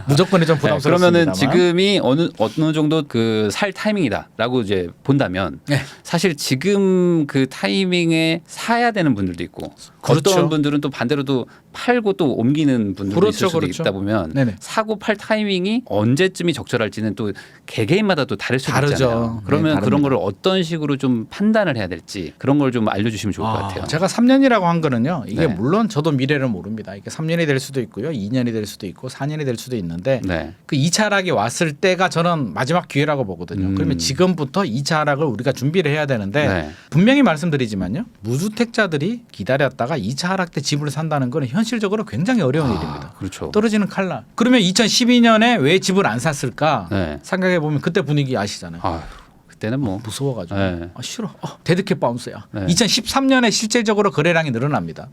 무조건이 좀 네, 부담스럽습니다만. 그러면은 지금이 어느 정도 그 살 타이밍이다라고 이제 본다면 네. 사실 지금 그 타이밍에 사야 되는 분들도 있고 그렇죠. 어떤 분들은 또 반대로도 팔고 또 옮기는 분들도 그렇죠, 있을 수도 그렇죠. 있다 보면 네네. 사고 팔 타이밍이 언제쯤이 적절할지는 또 개개인마다 또 다를 수도 다르죠. 있잖아요. 그러면 네, 그런 다릅니다. 거를 어떤 식으로 좀 판단을 해야 될지 그런 걸 좀 알려주시면 좋을 것 같아요. 같아요. 제가 3년이라고 한 거는요. 이게 네. 물론 저도 미래를 모릅니다. 이게 3년이 될 수도 있고요. 2년이 될 수도 있고 4년이 될 수도 있는데 네. 그 2차 하락이 왔을 때가 저는 마지막 기회라고 보거든요. 그러면 지금부터 2차 하락을 우리가 준비를 해야 되는데 네. 분명히 말씀드리지만요. 무주택자들이 기다렸다가 2차 하락 때 집을 산다는 건 현실적으로 굉장히 어려운 일입니다. 그렇죠. 떨어지는 칼날. 그러면 2012년에 왜 집을 안 샀을까? 네. 생각해 보면 그때 분위기 아시잖아요. 아휴, 그때는 뭐 무서워가지고 네. 싫어. 데드캣 바운스야. 네. 2013년에 실질적으로 거래량이 늘어납니다.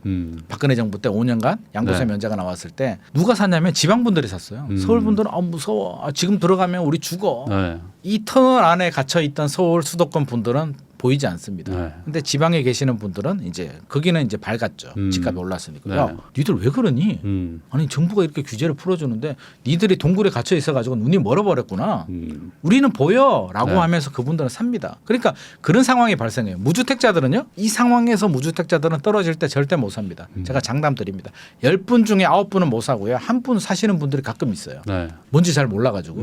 박근혜 정부 때 5년간 양도세 네. 면제가 나왔을 때 누가 샀냐면 지방분들이 샀어요. 서울분들은 무서워. 지금 들어가면 우리 죽어. 네. 이 터널 안에 갇혀 있던 서울 수도권 분들은 보이지 않습니다. 네. 근데 지방에 계시는 분들은 이제 거기는 이제 밝았죠. 집값이 올랐으니까. 네. 야, 니들 왜 그러니? 아니 정부가 이렇게 규제를 풀어주는데 니들이 동굴에 갇혀 있어가지고 눈이 멀어버렸구나. 우리는 보여라고 네. 하면서 그분들은 삽니다. 그러니까 그런 상황이 발생해요. 무주택자들은요. 이 상황에서 무주택자들은 떨어질 때 절대 못 삽니다. 제가 장담 드립니다. 10분 중에 9분은 못 사고요. 한 분 사시는 분들이 가끔 있어요. 네. 뭔지 잘 몰라가지고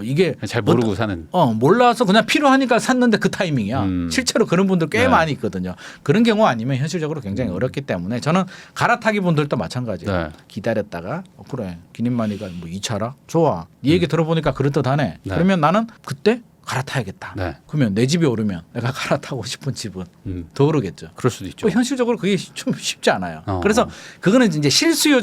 이게 잘 모르고 사는. 몰라서 그냥 필요하니까 샀는데 그 타이밍이야. 실제로 그런 분들 꽤 네. 많이 있거든요. 그런 경우 아니면 현실적으로 굉장히 어렵기 때문에 저는 갈아타기 분들도 마찬가지예요. 네. 기다렸다가 그래 기님만이가 뭐 2차라 좋아. 네 얘기 들어보니까 그렇듯하네. 네. 그러면 나는 그때 갈아타야겠다. 네. 그러면 내 집이 오르면 내가 갈아타고 싶은 집은 더 오르겠죠. 그럴 수도 있죠. 뭐 현실적으로 그게 좀 쉽지 않아요. 어. 그래서 그거는 이제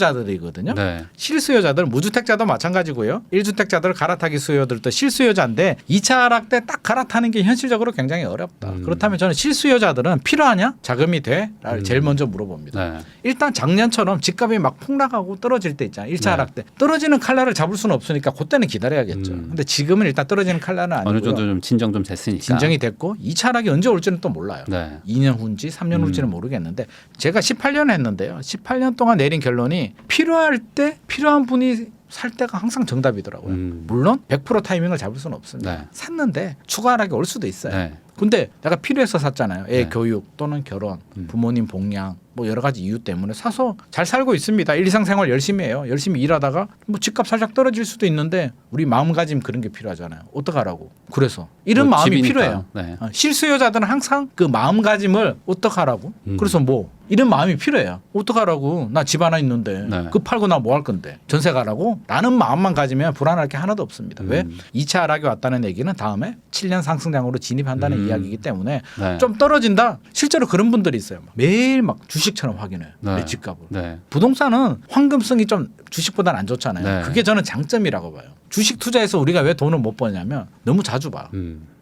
실수요자들이거든요. 네. 실수요자들 무주택자도 마찬가지고요. 1주택자들 갈아타기 수요들도 실수요자인데 2차 하락 때 딱 갈아타는 게 현실적으로 굉장히 어렵다. 그렇다면 저는 실수요자들은 필요하냐? 자금이 돼? 를 제일 먼저 물어봅니다. 네. 일단 작년처럼 집값이 막 폭락하고 떨어질 때 있잖아요. 1차 네. 하락 때. 떨어지는 칼날을 잡을 수는 없으니까 그때는 기다려야겠죠. 근데 지금은 일단 떨어지는 칼날은 아니고요. 어느 정도 좀 진정 좀 됐으니까. 진정이 됐고 2차 하락이 언제 올지는 또 몰라요. 네. 2년 후인지 3년 후인지는 모르겠는데 제가 18년 했는데요. 18년 동안 내린 결론이 필요할 때 필요한 분이 살 때가 항상 정답이더라고요. 물론 100% 타이밍을 잡을 수는 없습니다. 네. 샀는데 추가 하락이 올 수도 있어요. 네. 근데 내가 필요해서 샀잖아요. 애 네. 교육 또는 결혼, 부모님 복양 뭐 여러 가지 이유 때문에 사서 잘 살고 있습니다. 일상생활 열심히 해요. 열심히 일하다가 뭐 집값 살짝 떨어질 수도 있는데 우리 마음가짐 그런 게 필요하잖아요. 어떡하라고. 그래서 이런 뭐 마음이 집이니까. 필요해요. 네. 실수요자들은 항상 그 마음가짐을 어떡하라고. 그래서 뭐 이런 마음이 필요해요. 어떡하라고. 나 집 하나 있는데 네. 그거 팔고 나 뭐 할 건데 전세 가라고. 라는 마음만 가지면 불안할 게 하나도 없습니다. 왜? 2차 하락이 왔다는 얘기는 다음에 7년 상승장으로 진입한다는 이야기이기 때문에 네. 좀 떨어진다. 실제로 그런 분들이 있어요. 매일 막 주식처럼 확인해요. 네. 내 집값을. 네. 부동산은 황금성이 좀 주식보다는 안 좋잖아요. 네. 그게 저는 장점이라고 봐요. 주식 투자해서 우리가 왜 돈을 못 버냐면 너무 자주 봐.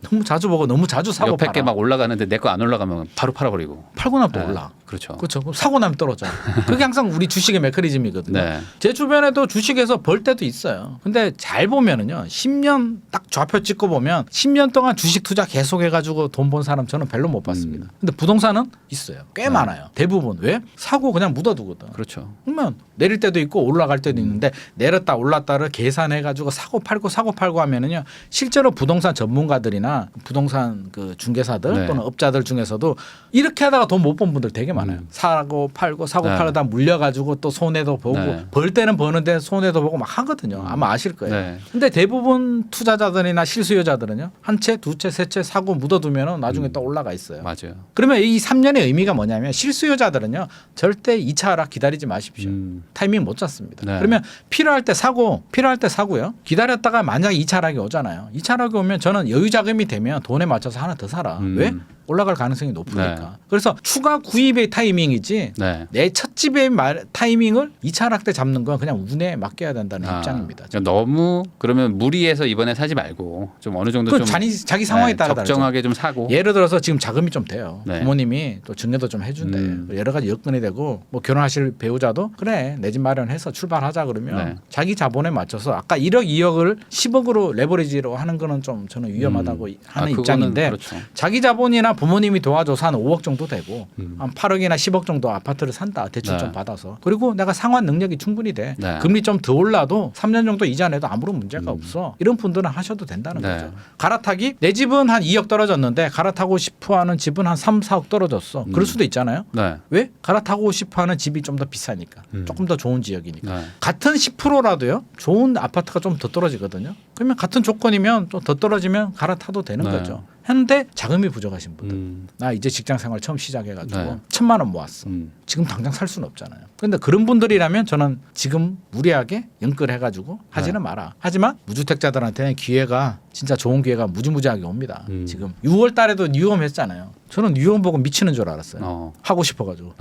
너무 자주 보고 너무 자주 사고 옆에 팔아. 게 막 올라가는데 내 거 안 올라가면 바로 팔아버리고. 팔고 나면 또 네. 올라. 그렇죠. 그렇죠. 그럼 사고 나면 떨어져. 그게 항상 우리 주식의 메커니즘이거든요. 네. 제 주변에도 주식에서 벌 때도 있어요. 근데 잘 보면은요. 10년 딱 좌표 찍고 보면 10년 동안 주식 투자 계속 해가지고 돈 번 사람 저는 별로 못 봤습니다. 근데 부동산은 있어요. 꽤 많아요. 대부분. 왜? 사고 그냥 묻어두거든. 그렇죠. 그러면 내릴 때도 있고 올라갈 때도 있는데 내렸다 올랐다를 계산해가지고 사고 팔고 하면은요. 실제로 부동산 전문가들이나 부동산 그 중개사들 네. 또는 업자들 중에서도 이렇게 하다가 돈 못 번 분들 되게 많아요. 사고 팔고 사고 네. 팔다 물려가지고 또 손해도 보고 네. 벌 때는 버는데 손해도 보고 막 하거든요. 아마 아실 거예요. 네. 근데 대부분 투자자들이나 실수요자들은요. 한 채, 두 채, 세 채 사고 묻어두면은 나중에 또 올라가 있어요. 맞아요. 그러면 이 3년의 의미가 뭐냐면 실수요자들은요. 절대 2차 하락 기다리지 마십시오. 타이밍 못 잡습니다. 네. 그러면 필요할 때 사고 필요할 때 사고요. 기다렸다가 만약에 2차 하락이 오잖아요. 2차 하락이 오면 저는 여유 자금이 되면 돈에 맞춰서 하나 더 사라. 왜? 올라갈 가능성이 높으니까. 네. 그래서 추가 구입의 타이밍이지 네. 내 첫 집의 타이밍을 2차 하락 때 잡는 건 그냥 운에 맡겨야 된다는 입장입니다. 그러니까 너무 그러면 무리해서 이번에 사지 말고 좀 어느 정도 그건 좀 자기 상황에 네, 따라 다르죠. 적정하게 좀 사고. 예를 들어서 지금 자금이 좀 돼요. 네. 부모님이 또 증여도 좀 해준대. 여러 가지 여건이 되고 뭐 결혼하실 배우자도 그래 내 집 마련해서 출발하자 그러면 네. 자기 자본에 맞춰서 아까 1억 2억을 10억으로 레버리지로 하는 거는 좀 저는 위험하다고 하는 그거는 입장인데 그렇죠. 자기 자본이나 부모님이 도와줘서 한 5억 정도 되고 한 8억이나 10억 정도 아파트를 산다. 대출 네. 좀 받아서. 그리고 내가 상환 능력이 충분히 돼. 네. 금리 좀 더 올라도 3년 정도 이자 내도 아무런 문제가 없어. 이런 분들은 하셔도 된다는 네. 거죠. 갈아타기 내 집은 한 2억 떨어졌는데 갈아타고 싶어 하는 집은 한 3, 4억 떨어졌어. 그럴 수도 있잖아요. 네. 왜? 갈아타고 싶어 하는 집이 좀 더 비싸니까. 조금 더 좋은 지역이니까. 네. 같은 10%라도요. 좋은 아파트가 좀 더 떨어지거든요. 그러면 같은 조건이면 좀 더 떨어지면 갈아타도 되는 네. 거죠. 했는데 자금이 부족하신 분들. 나 이제 직장생활 처음 시작해가지고 네. 1,000만 원 모았어. 지금 당장 살 수는 없잖아요. 그런데 그런 분들이라면 저는 지금 무리하게 연끌해가지고 하지는 마라. 하지만 무주택자들한테는 기회가 진짜 좋은 기회가 무지무지하게 옵니다. 지금 6월 달에도 뉴홈 했잖아요. 저는 뉴홈 보고 미치는 줄 알았어요. 하고 싶어가지고.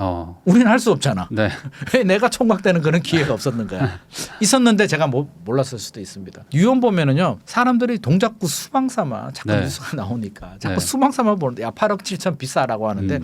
우리는 할 수 없잖아. 네. 왜 내가 총각되는 그런 기회가 없었는 거야. 있었는데 제가 몰랐을 수도 있습니다. 뉴홈 보면은요. 사람들이 동작구 수방사만 자꾸 네. 뉴스가 나오니까 자꾸 네. 수방사만 보는데 야 8억 7천 비싸라고 하는데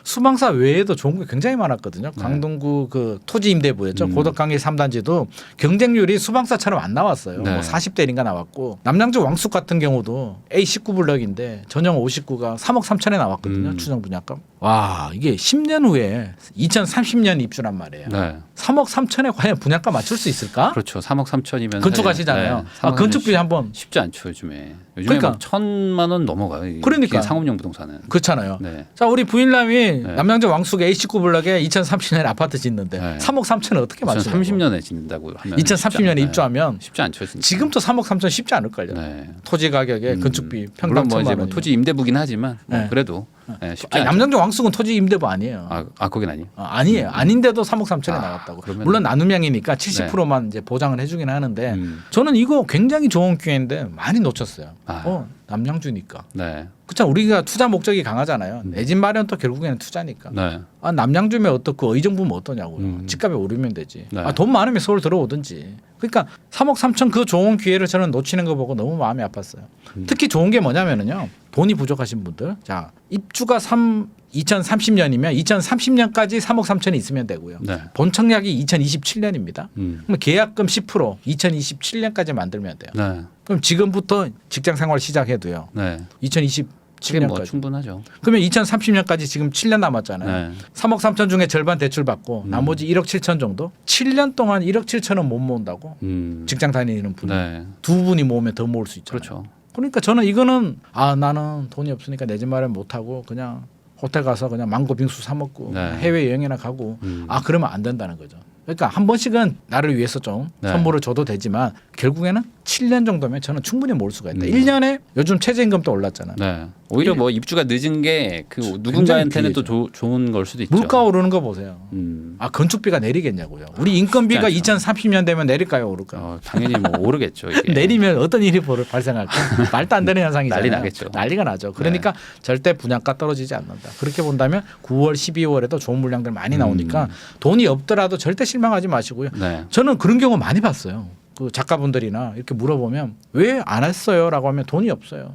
수방사 외에도 좋은 게 굉장히 많았거든요. 강동구 그 토지 임대부였죠. 고덕강일 3단지도 경쟁률이 수방사처럼 안 나왔어요. 네. 뭐 40대인가 나왔고 남양주 왕숙 같은 경우도 A19 블럭인데 전용 59가 3억 3천에 나왔거든요. 추정 분양가. 와 이게 10년 후에 2030년 입주란 말이에요. 네. 3억 3천에 과연 분양가 맞출 수 있을까? 그렇죠. 3억 3천이면 건축하시잖아요. 건축비 한번 쉽지 않죠 요즘에. 요즘에 그러니까. 막 1,000만 원 넘어가요. 그러니까. 상업용 부동산은. 그렇잖아요. 네. 자 우리 부인남이 네. 남양주 왕숙 A19 블럭에 2030년에 아파트 짓는데 네. 3억 3천을 어떻게 맞추냐고. 2030년에 짓는다고 하면 2030년에 입주하면 쉽지 않죠. 진짜. 지금도 3억 3천 쉽지 않을걸요. 네. 토지 가격에 건축비 평당 물론 뭐 1,000만 이제 원. 뭐 토지 임대부긴 하지만 뭐 네. 그래도 네, 쉽지 않죠. 남양주 왕숙은 토지 임대부 아니에요. 거긴 아니에요. 아니에요. 아닌데도 3억 3천에 나갔다고. 그러면- 물론 나눔형이니까 70%만 이제 보장을 해주긴 하는데 음. 저는 이거 굉장히 좋은 기회인데 많이 놓쳤어요. 아. 남양주니까. 네. 그렇죠. 우리가 투자 목적이 강하잖아요. 내 집 마련도 결국에는 투자니까. 네. 남양주면 어떻고 의정부면 어떠냐고요. 집값이 오르면 되지. 네. 돈 많으면 서울 들어오든지. 그러니까 3억 3천 그 좋은 기회를 저는 놓치는 거 보고 너무 마음이 아팠어요. 특히 좋은 게 뭐냐면은요. 돈이 부족하신 분들. 자 입주가 2030년이면 2030년까지 3억 3천이 있으면 되고요. 네. 본청약이 2027년입니다. 그럼 계약금 10% 2027년까지 만들면 돼요. 네. 그럼 지금부터 직장생활 시작해도요. 네. 2027년까지. 뭐 충분하죠. 그러면 2030년까지 지금 7년 남았잖아요. 네. 3억 3천 중에 절반 대출 받고 나머지 1억 7천 정도. 7년 동안 1억 7천은 못 모은다고. 직장 다니는 분이. 네. 두 분이 모으면 더 모을 수 있잖아요. 그렇죠. 그러니까 저는 이거는 나는 돈이 없으니까 내 집 마련 못 하고 그냥 호텔 가서 그냥 망고 빙수 사 먹고 네. 해외 여행이나 가고 그러면 안 된다는 거죠. 그러니까 한 번씩은 나를 위해서 좀 네. 선물을 줘도 되지만 결국에는 7년 정도면 저는 충분히 모을 수가 있다. 1년에 요즘 최저임금도 올랐잖아. 네. 오히려 뭐 입주가 늦은 게 그 누군가한테는 또 좋은 걸 수도 있죠. 물가 오르는 거 보세요. 음. 건축비가 내리겠냐고요. 우리 인건비가 쉽지 않죠. 2030년 되면 내릴까요, 오를까요? 당연히 뭐 오르겠죠. 이게. 내리면 어떤 일이 발생할까? 말도 안 되는 현상이잖아요. 난리 나겠죠. 난리가 나죠. 그러니까 절대 분양가 떨어지지 않는다. 그렇게 본다면 9월, 12월에도 좋은 물량들 많이 나오니까 돈이 없더라도 절대 실망하지 마시고요. 네. 저는 그런 경우 많이 봤어요. 그 작가분들이나 이렇게 물어보면 왜 안 했어요라고 하면 돈이 없어요.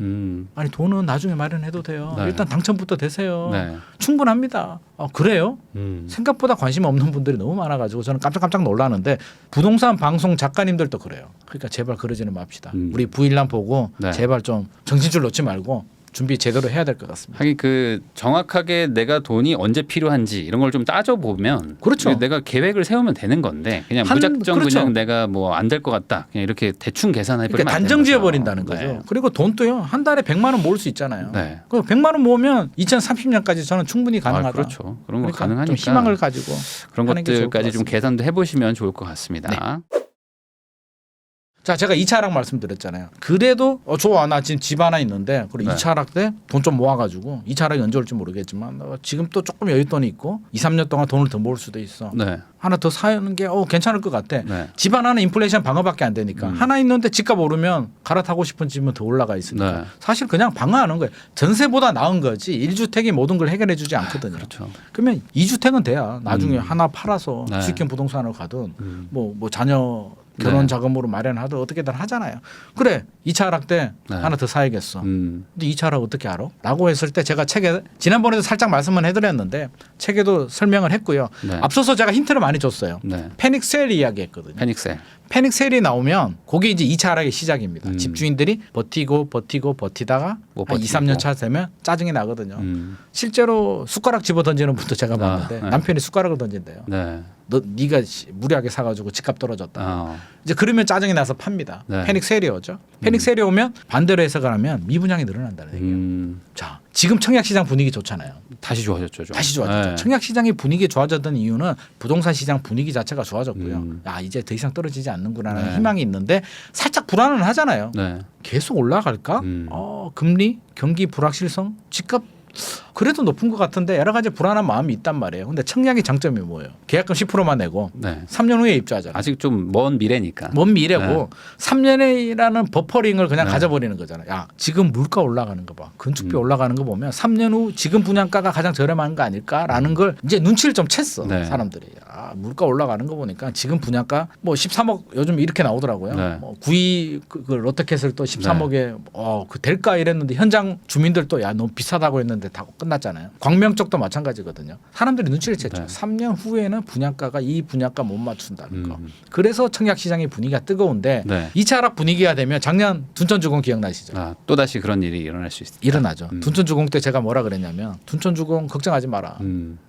아니 돈은 나중에 마련해도 돼요. 네. 일단 당첨부터 되세요. 네. 충분합니다. 그래요? 생각보다 관심 없는 분들이 너무 많아가지고 저는 깜짝깜짝 놀라는데 부동산 방송 작가님들도 그래요. 그러니까 제발 그러지는 맙시다. 우리 부일남 보고 네. 제발 좀 정신줄 놓지 말고 준비 제대로 해야 될 것 같습니다. 하긴 그 정확하게 내가 돈이 언제 필요한지 이런 걸 좀 따져 보면 그렇죠. 내가 계획을 세우면 되는 건데 그냥 무작정 그렇죠. 그냥 내가 뭐 안 될 것 같다 그냥 이렇게 대충 계산해 버리면 그러니까 단정 지어 버린다는 거죠. 네. 그리고 돈도요 한 달에 100만 원 모을 수 있잖아요. 네. 그 100만 원 모으면 2030년까지 저는 충분히 가능하다. 그렇죠. 그런 거 그러니까 가능하니까 좀 희망을 가지고 그런 하는 게 좋을 것 것들까지 좀 같습니다. 계산도 해보시면 좋을 것 같습니다. 자, 제가 2차 하락 말씀드렸잖아요. 그래도 좋아. 나 지금 집 하나 있는데 그리고 네. 2차 하락 때 돈 좀 모아가지고 2차 하락이 언제 올지 모르겠지만 지금 또 조금 여윳돈이 있고 2, 3년 동안 돈을 더 모을 수도 있어. 네. 하나 더 사는 게 괜찮을 것 같아. 네. 집 하나는 인플레이션 방어밖에 안 되니까 하나 있는데 집값 오르면 갈아타고 싶은 집은 더 올라가 있으니까 네. 사실 그냥 방어하는 거예요. 전세보다 나은 거지 1주택이 모든 걸 해결해 주지 않거든요. 그렇죠. 그러면 2주택은 돼야 나중에 하나 팔아서 네. 수익형 부동산으로 가든 뭐 자녀 결혼 네. 자금으로 마련하든 어떻게든 하잖아요. 그래 2차 하락 때 네. 하나 더 사야겠어. 음. 근데 2차 하락 어떻게 알아? 라고 했을 때 제가 책에 지난번에도 살짝 말씀은 해드렸는데 책에도 설명을 했고요. 네. 앞서서 제가 힌트를 많이 줬어요. 네. 패닉 셀 이야기 했거든요. 패닉셀. 패닉 셀이 나오면 그게 이제 2차 하락의 시작입니다. 집주인들이 버티다가 못 한 2, 버티고. 3년 차 되면 짜증이 나거든요. 음. 실제로 숟가락 집어 던지는 분도 제가 봤는데 네. 남편이 숟가락을 던진대요. 네. 네가 무리하게 사가지고 집값 떨어졌다. 이제 그러면 짜증이 나서 팝니다. 네. 패닉 셀이 오죠. 패닉 셀이 오면 반대로 해석을 하면 미분양이 늘어난다는 얘기예요. 자, 지금 청약시장 분위기 좋잖아요. 다시 좋아졌죠. 좀. 다시 좋아졌죠. 네. 청약시장이 분위기 좋아졌던 이유는 부동산 시장 분위기 자체가 좋아졌고요. 이제 더 이상 떨어지지 않는구나라는 네. 희망이 있는데 살짝 불안은 하잖아요. 네. 계속 올라갈까? 금리, 경기 불확실성, 집값 그래도 높은 것 같은데 여러 가지 불안한 마음이 있단 말이에요. 근데 청약의 장점이 뭐예요? 계약금 10%만 내고 네. 3년 후에 입주하잖아요. 아직 좀 먼 미래니까. 먼 미래고 네. 3년이라는 버퍼링을 그냥 네. 가져버리는 거잖아요. 야, 지금 물가 올라가는 거 봐. 건축비 올라가는 거 보면 3년 후 지금 분양가가 가장 저렴한 거 아닐까라는 걸 이제 눈치를 좀 챘어. 네. 사람들이. 아, 물가 올라가는 거 보니까 지금 분양가 뭐 13억 요즘 이렇게 나오더라고요. 네. 뭐 구이 그 롯데캐슬 또 13억에 그 될까 이랬는데 현장 주민들도 야, 너무 비싸다고 했는데 다 끝났잖아요. 광명 쪽도 마찬가지거든요. 사람들이 눈치를 챘죠. 네. 3년 후에는 분양가가 이 분양가 못 맞춘다는 거. 그래서 청약 시장의 분위기가 뜨거운데 네. 2차 하락 분위기가 되면 작년 둔천주공 기억나시죠? 아, 또 다시 그런 일이 일어날 수 있다. 일어나죠. 둔천주공 때 제가 뭐라 그랬냐면 둔천주공 걱정하지 마라.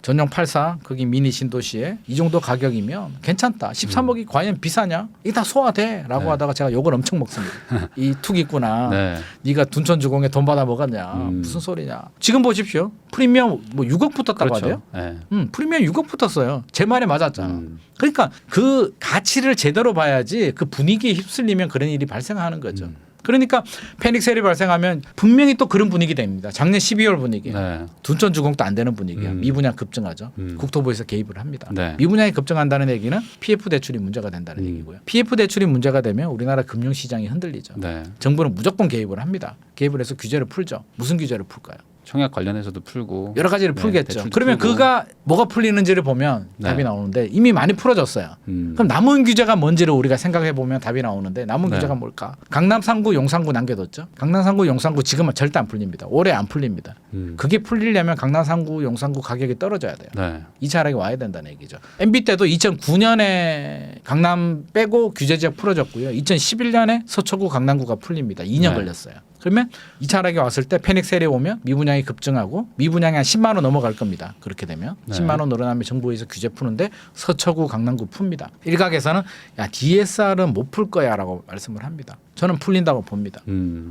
전용 84 거기 미니 신도시에 이 정도 가격이면 괜찮다. 13억이 과연 비싸냐? 이게 다 소화돼라고 네. 하다가 제가 욕을 엄청 먹습니다. 이 투기꾼아. 네. 네가 둔천주공에 돈 받아 먹었냐? 무슨 소리냐? 지금 보십시오. 프리미엄 뭐 6억 붙었다고 하대요. 그렇죠. 네. 프리미엄 6억 붙었어요. 제 말에 맞았잖아. 그러니까 그 가치를 제대로 봐야지 그 분위기에 휩쓸리면 그런 일이 발생하는 거죠. 그러니까 패닉셀이 발생하면 분명히 또 그런 분위기 됩니다. 작년 12월 분위기. 네. 둔천주공도 안 되는 분위기야. 미분양 급증하죠. 국토부에서 개입을 합니다. 네. 미분양이 급증한다는 얘기는 PF 대출이 문제가 된다는 얘기고요. PF 대출이 문제가 되면 우리나라 금융시장이 흔들리죠. 네. 정부는 무조건 개입을 합니다. 개입을 해서 규제를 풀죠. 무슨 규제를 풀까요? 청약 관련해서도 풀고 여러 가지를 네, 풀겠죠. 대출도 그러면 풀고. 그가 뭐가 풀리는지를 보면 네. 답이 나오는데 이미 많이 풀어졌어요. 그럼 남은 규제가 뭔지를 우리가 생각해 보면 답이 나오는데 남은 네. 규제가 뭘까? 강남 3구, 용산구 남겨뒀죠. 강남 3구, 용산구 지금은 절대 안 풀립니다. 올해 안 풀립니다. 그게 풀리려면 강남 3구, 용산구 가격이 떨어져야 돼요. 네. 2차 하락이 와야 된다는 얘기죠. MB 때도 2009년에 강남 빼고 규제 지역 풀어졌고요. 2011년에 서초구, 강남구가 풀립니다. 2년 네. 걸렸어요. 그러면 2차 하락이 왔을 때 패닉셀이 오면 미분양이 급증하고 미분양이 한 10만 원 넘어갈 겁니다. 그렇게 되면 네. 10만 원 늘어나면 정부에서 규제 푸는데 서초구, 강남구 풉니다. 일각에서는 야 DSR은 못 풀 거야라고 말씀을 합니다. 저는 풀린다고 봅니다.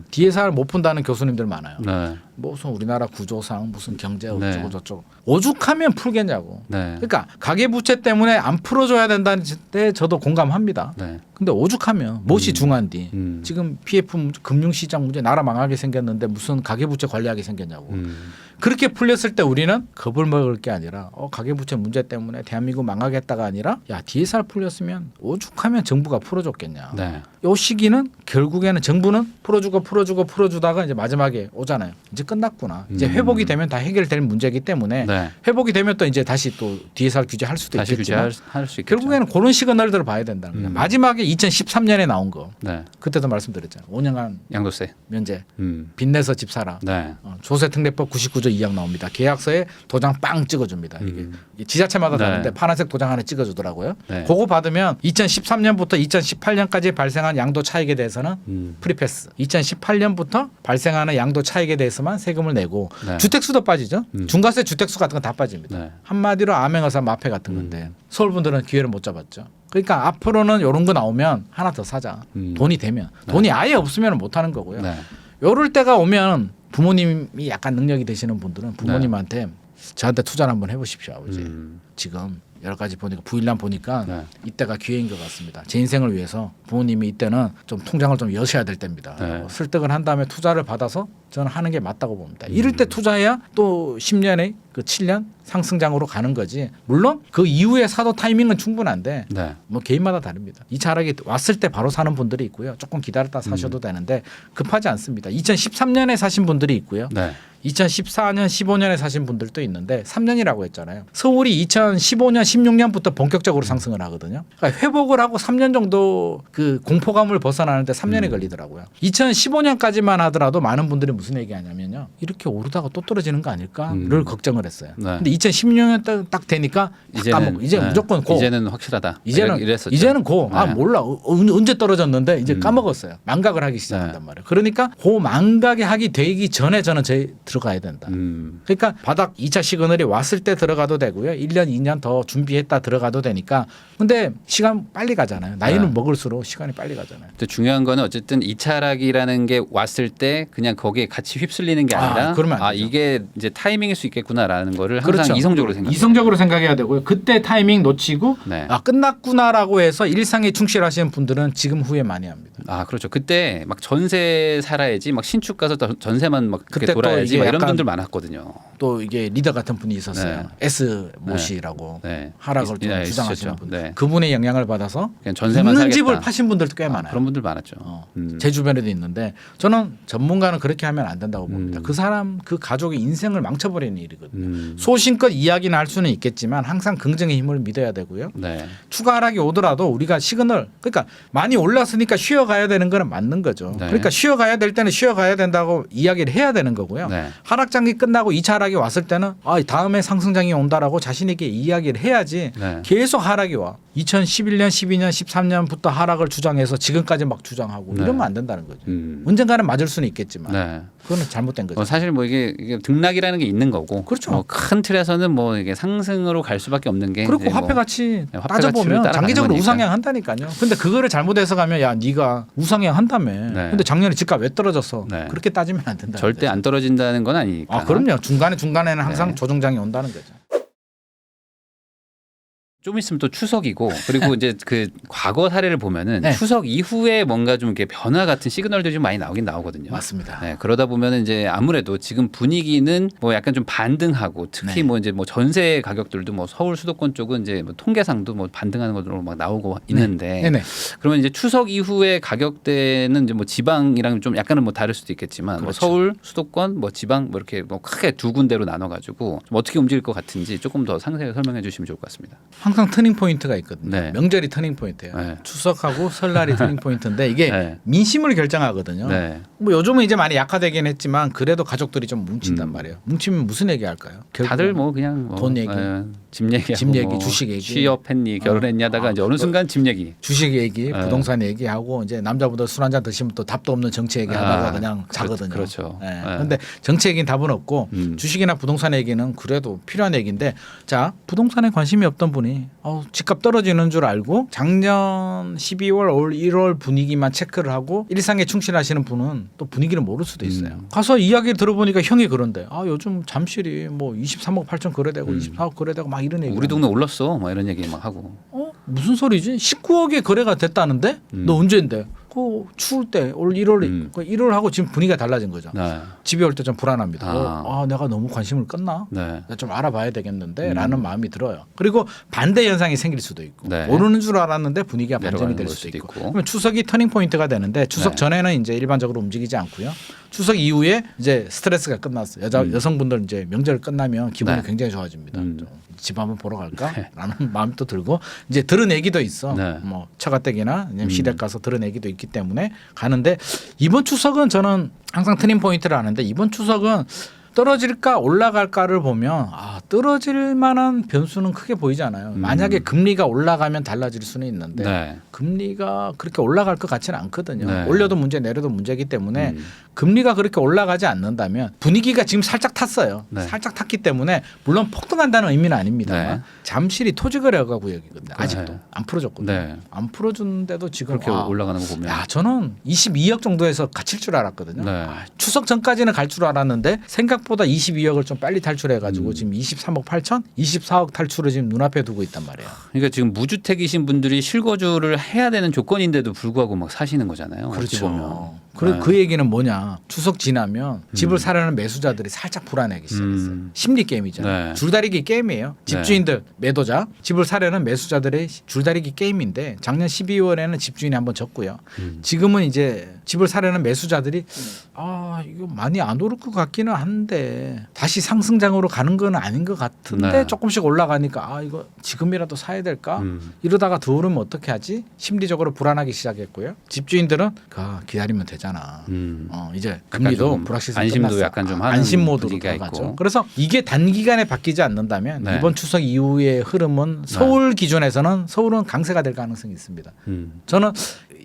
DSR 못 푼다는 교수님들 많아요. 네. 무슨 우리나라 구조상 무슨 경제 어쩌고 네. 저쩌고 오죽하면 풀겠냐고. 네. 그러니까 가계부채 때문에 안 풀어줘야 된다는 때 저도 공감합니다. 네. 근데 오죽하면 무엇이 중요한디 지금 PF 금융시장 문제 나라 망하게 생겼는데 무슨 가계부채 관리하게 생겼냐고. 그렇게 풀렸을 때 우리는 겁을 먹을 게 아니라 가계부채 문제 때문에 대한민국 망하겠다가 아니라 야 DSR 풀렸으면 오죽하면 정부가 풀어줬겠냐. 네. 이 시기는 결국에는 정부는 풀어주다가 이제 마지막에 오잖아요. 이제 끝났구나. 이제 회복이 되면 다 해결될 문제이기 때문에 네. 회복이 되면 또 이제 다시 또 DSR 규제할 수도 다시 있겠지만 규제할 수 있겠죠. 결국에는 그런 시그널들을 봐야 된다는 거예요. 마지막에 2013년에 나온 거 네. 그때도 말씀드렸잖아요. 5년간 양도세. 면제 음. 빚내서 집 사라. 네. 조세특례법 99조 2항 나옵니다. 계약서에 도장 빵 찍어줍니다. 이게 지자체마다 네. 다른데 파란색 도장 하나 찍어주더라고요. 네. 그거 받으면 2013년부터 2018년까지 발생한 양도 차익에 대해서는 프리패스. 2018년부터 발생하는 양도 차익에 대해서만 세금을 내고 네. 주택수도 빠지죠. 중과세 주택수 같은 건 다 빠집니다. 네. 한마디로 암행어사 마패 같은 건데 서울 분들은 기회를 못 잡았죠. 그러니까 앞으로는 이런 거 나오면 하나 더 사자. 돈이 되면. 돈이 아예 없으면 못 하는 거고요. 네. 요럴 때가 오면 부모님이 약간 능력이 되시는 분들은 부모님한테 저한테 투자를 한번 해보십시오. 아버지. 지금 여러 가지 보니까 부일남 보니까 네. 이때가 기회인 것 같습니다. 제 인생을 위해서 부모님이 이때는 좀 통장을 좀 여셔야 될 때입니다. 네. 설득을 한 다음에 투자를 받아서 저는 하는 게 맞다고 봅니다. 이럴 때 투자해야 또 10년에 그 7년 상승장으로 가는 거지. 물론 그 이후에 사도 타이밍은 충분한데 네. 뭐 개인마다 다릅니다. 이 차락이 왔을 때 바로 사는 분들이 있고요. 조금 기다렸다 사셔도 되는데 급하지 않습니다. 2013년에 사신 분들이 있고요. 네. 2014년, 15년에 사신 분들도 있는데 3년이라고 했잖아요. 서울이 2015년, 16년부터 본격적으로 상승을 하거든요. 그러니까 회복을 하고 3년 정도 그 공포감을 벗어나는데 3년이 걸리더라고요. 2015년까지만 하더라도 많은 분들이 무슨 얘기하냐면요. 이렇게 오르다가 또 떨어지는 거 아닐까를 걱정을 했어요. 네. 근데 2016년 딱 되니까 이제 네. 무조건 고. 이제는 확실하다. 이제는 고. 아 네. 몰라. 언제 떨어졌는데 이제 까먹었어요. 망각을 하기 시작한단 말이에요. 그러니까 그 망각이 하기 되기 전에 저는 들어가야 된다. 그러니까 바닥 2차 시그널이 왔을 때 들어가도 되고요. 1년, 2년 더 준비했다 들어가도 되니까. 근데 시간 빨리 가잖아요. 나이는 네. 먹을수록 시간이 빨리 가잖아요. 근데 중요한 거는 어쨌든 2차 하락이라는 게 왔을 때 그냥 거기에 같이 휩쓸리는 게 아니라 그러면 안 되죠. 이게 이제 타이밍일 수 있겠구나라는 거를 항상 그렇죠. 이성적으로 생각. 이성적으로 생각해야 되고요. 그때 타이밍 놓치고 네. 끝났구나라고 해서 일상에 충실하시는 분들은 지금 후회 많이 합니다. 그렇죠. 그때 막 전세 살아야지 막 신축 가서 전세만 막 그렇게 그때 또 돌아야지 이게 막 이런 약간 분들 많았거든요. 또 이게 리더 같은 분이 있었어요. 네. S 모씨라고 네. 하락을 좀 네, 주장하시는 있으셨죠. 분. 네. 그분의 영향을 받아서 그냥 전세만 있는 사겠다. 집을 파신 분들도 꽤 많아요. 그런 분들 많았죠. 제 주변에도 있는데 저는 전문가는 그렇게 하면 안 된다고 봅니다. 그 사람 그 가족의 인생을 망쳐버리는 일이거든요. 소신껏 이야기는 할 수는 있겠지만 항상 긍정의 힘을 믿어야 되고요. 네. 추가 하락이 오더라도 우리가 시그널 그러니까 많이 올랐으니까 쉬어가야 되는 건 맞는 거죠. 네. 그러니까 쉬어가야 될 때는 쉬어가야 된다고 이야기를 해야 되는 거고요. 네. 하락장이 끝나고 2차 하락이 왔을 때는 다음에 상승장이 온다라고 자신에게 이야기를 해야지 네. 계속 하락이 와. 2011년, 12년, 13년부터 하락을 주장해서 지금까지 막 주장하고 네. 이러면 안 된다는 거죠. 언젠가는 맞을 수는 있겠지만 네. 그거는 잘못된 거죠. 사실 뭐 이게 등락이라는 게 있는 거고, 그렇죠. 뭐 큰 틀에서는 뭐 이게 상승으로 갈 수밖에 없는 게 그렇고 이제 화폐 뭐 가치 화폐 따져보면 가치를 장기적으로 따라가는 우상향 한다니까요. 근데 그거를 잘못해서 가면 야 네가 우상향 한다며. 네. 근데 작년에 집값 왜 떨어졌어? 네. 그렇게 따지면 안 된다. 절대 안 떨어진다는 건 아니니까. 그럼요. 중간에는 항상 네. 조정장이 온다는 거죠. 좀 있으면 또 추석이고, 그리고 이제 그 과거 사례를 보면은 네. 추석 이후에 뭔가 좀 이렇게 변화 같은 시그널들이 좀 많이 나오긴 나오거든요. 맞습니다. 네, 그러다 보면은 이제 아무래도 지금 분위기는 뭐 약간 좀 반등하고, 특히 네. 뭐 이제 뭐 전세 가격들도 뭐 서울 수도권 쪽은 이제 뭐 통계상도 뭐 반등하는 것으로 막 나오고 있는데, 네네. 그러면 이제 추석 이후에 가격대는 이제 뭐 지방이랑 좀 약간은 뭐 다를 수도 있겠지만, 뭐 그렇죠. 서울, 수도권, 뭐 지방 뭐 이렇게 뭐 크게 두 군데로 나눠가지고 좀 어떻게 움직일 것 같은지 조금 더 상세히 설명해 주시면 좋을 것 같습니다. 항상 터닝 포인트가 있거든요. 네. 명절이 터닝 포인트예요. 네. 추석하고 설날이 터닝 포인트인데 이게 네. 민심을 결정하거든요. 네. 뭐 요즘은 이제 많이 약화되긴 했지만 그래도 가족들이 좀 뭉친단 말이에요. 뭉치면 무슨 얘기 할까요? 다들 뭐 그냥 뭐 돈 얘기. 집 얘기, 집 얘기, 뭐 주식 얘기. 취업했니, 결혼했니 하다가 이제 어느 순간 집 얘기. 주식 얘기, 네. 부동산 얘기하고 이제 남자분들 술 한잔 드시면 또 답도 없는 정치 얘기하다가 그냥 자거든요. 그렇죠. 네. 네. 근데 정치 얘기는 답은 없고 주식이나 부동산 얘기는 그래도 필요한 얘기인데 자 부동산에 관심이 없던 분이 집값 떨어지는 줄 알고 작년 12월, 올 1월 분위기만 체크를 하고 일상에 충실하시는 분은 또 분위기를 모를 수도 있어요. 가서 이야기를 들어보니까 형이 그런데 요즘 잠실이 뭐 23억 8천 거래되고 24억 거래되고 막 이런 얘기. 우리 동네 올랐어, 막 이런 얘기 막 하고. 무슨 소리지? 19억에 거래가 됐다는데? 너 언제인데? 그 추울 때 올 1월 1월하고 지금 분위기가 달라진 거죠. 네. 집에 올 때 좀 불안합니다. 내가 너무 관심을 껐나? 네. 좀 알아봐야 되겠는데 라는 마음이 들어요. 그리고 반대 현상이 생길 수도 있고 네. 오르는 줄 알았는데 분위기가 반전이 내려가는 될 걸 수도 수도 있고. 있고. 그러면 추석이 터닝 포인트가 되는데 추석 네. 전에는 이제 일반적으로 움직이지 않고요. 추석 이후에 이제 스트레스가 끝났어요. 여성분들 이제 명절 끝나면 기분이 네. 굉장히 좋아집니다. 집 한번 보러 갈까? 네. 라는 마음이 또 들고 이제 들은 얘기도 있어. 네. 뭐 처가댁이나 아니면 시댁 가서 들은 얘기도 있기 때문에 가는데 이번 추석은 저는 항상 터닝 포인트를 하는데 이번 추석은 떨어질까 올라갈까를 보면 떨어질 만한 변수는 크게 보이지 않아요. 만약에 금리가 올라가면 달라질 수는 있는데 네. 금리가 그렇게 올라갈 것 같지는 않거든요. 네. 올려도 문제 내려도 문제이기 때문에 금리가 그렇게 올라가지 않는다면 분위기가 지금 살짝 탔어요. 네. 살짝 탔기 때문에 물론 폭등한다는 의미는 아닙니다만 네. 잠실이 토지거래가 구역이거든요. 아직도 네. 안 풀어줬거든요. 네. 안 풀어주는데도 지금 그렇게 올라가는 거 보면. 저는 22억 정도에서 갇힐 줄 알았거든요. 네. 추석 전까지는 갈 줄 알았는데 생각보다 22억을 좀 빨리 탈출해가지고 지금 23억 8천, 24억 탈출을 지금 눈앞에 두고 있단 말이에요. 그러니까 지금 무주택이신 분들이 실거주를 해야 되는 조건인데도 불구하고 막 사시는 거잖아요. 어찌 보면. 그리고 네. 그 얘기는 뭐냐? 추석 지나면 집을 사려는 매수자들이 살짝 불안해지기 시작했어요. 심리 게임이잖아요. 네. 줄다리기 게임이에요. 집주인들 매도자 집을 사려는 매수자들의 줄다리기 게임인데 작년 12월에는 집주인이 한번 졌고요. 지금은 이제 집을 사려는 매수자들이 이거 많이 안 오를 것 같기는 한데 다시 상승장으로 가는 건 아닌 것 같은데 네. 조금씩 올라가니까 이거 지금이라도 사야 될까? 이러다가 더 오르면 어떻게 하지? 심리적으로 불안하기 시작했고요. 집주인들은 기다리면 되잖아. 이제 금리도 좀 불확실성이 안심도 끝났어. 약간 좀 하는 안심 모드로 분위기가 들어가죠. 있고. 그래서 이게 단기간에 바뀌지 않는다면 네. 이번 추석 이후의 흐름은 서울 기준에서는 서울은 강세가 될 가능성이 있습니다. 저는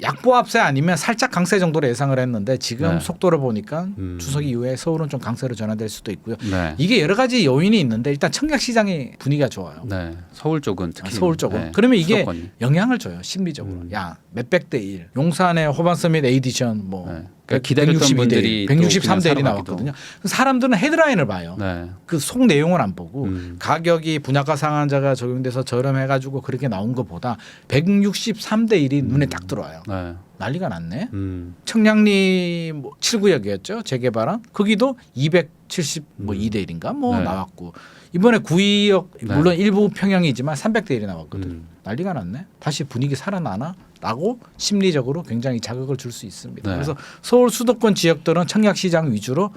약보합세 아니면 살짝 강세 정도로 예상을 했는데 지금 네. 속도를 보니까 추석 이후에 서울은 좀 강세로 전환될 수도 있고요. 네. 이게 여러 가지 요인이 있는데 일단 청약 시장의 분위기가 좋아요. 네. 서울 쪽은 특히 서울 쪽은. 네. 그러면 이게 수도권이. 영향을 줘요. 심리적으로. 야, 몇백 대 1. 용산의 호반서밋 에디션 뭐 네. 그러니까 기다렸던 분들이 163대 1이 또 나왔거든요. 사람들은 헤드라인을 봐요. 네. 그 속 내용을 안 보고 가격이 분양가 상한제가 적용돼서 저렴해가지고 그렇게 나온 것보다 163대 1이 눈에 딱 들어와요. 네. 난리가 났네. 음. 청량리 뭐 7구역이었죠. 재개발한 거기도 272대 1인가 뭐 네. 나왔고 이번에 9구역 네. 물론 일부 평형이지만 300대 1이 나왔거든. 음. 난리가 났네. 다시 분위기 살아나나? 라고 심리적으로 굉장히 자극을 줄 수 있습니다. 네. 그래서 서울 수도권 지역들은 청약 시장 위주로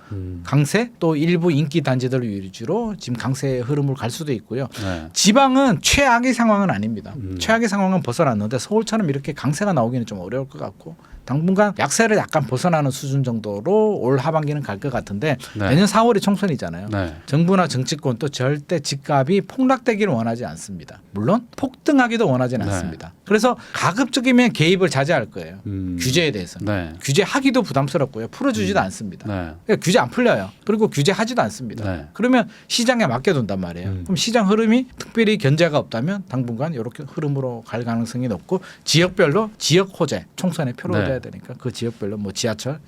강세 또 일부 인기 단지들 위주로 지금 강세의 흐름을 갈 수도 있고요. 네. 지방은 최악의 상황은 아닙니다. 최악의 상황은 벗어났는데 서울처럼 이렇게 강세가 나오기는 좀 어려울 것 같고 당분간 약세를 약간 벗어나는 수준 정도로 올 하반기는 갈 것 같은데 네. 내년 4월이 총선이잖아요. 네. 정부나 정치권도 절대 집값이 폭락되기를 원하지 않습니다. 물론 폭등하기도 원하지는 네. 않습니다. 그래서 가급적이면 개입을 자제할 거예요. 규제에 대해서는. 네. 규제하기도 부담스럽고요. 풀어주지도 않습니다. 네. 그러니까 규제 안 풀려요. 그리고 규제하지도 않습니다. 네. 그러면 시장에 맡겨둔단 말이에요. 그럼 시장 흐름이 특별히 견제가 없다면 당분간 이렇게 흐름으로 갈 가능성이 높고 지역별로 지역 호재 총선에 표를 네. 얻어야 되니까 그 지역별로 뭐 지하철,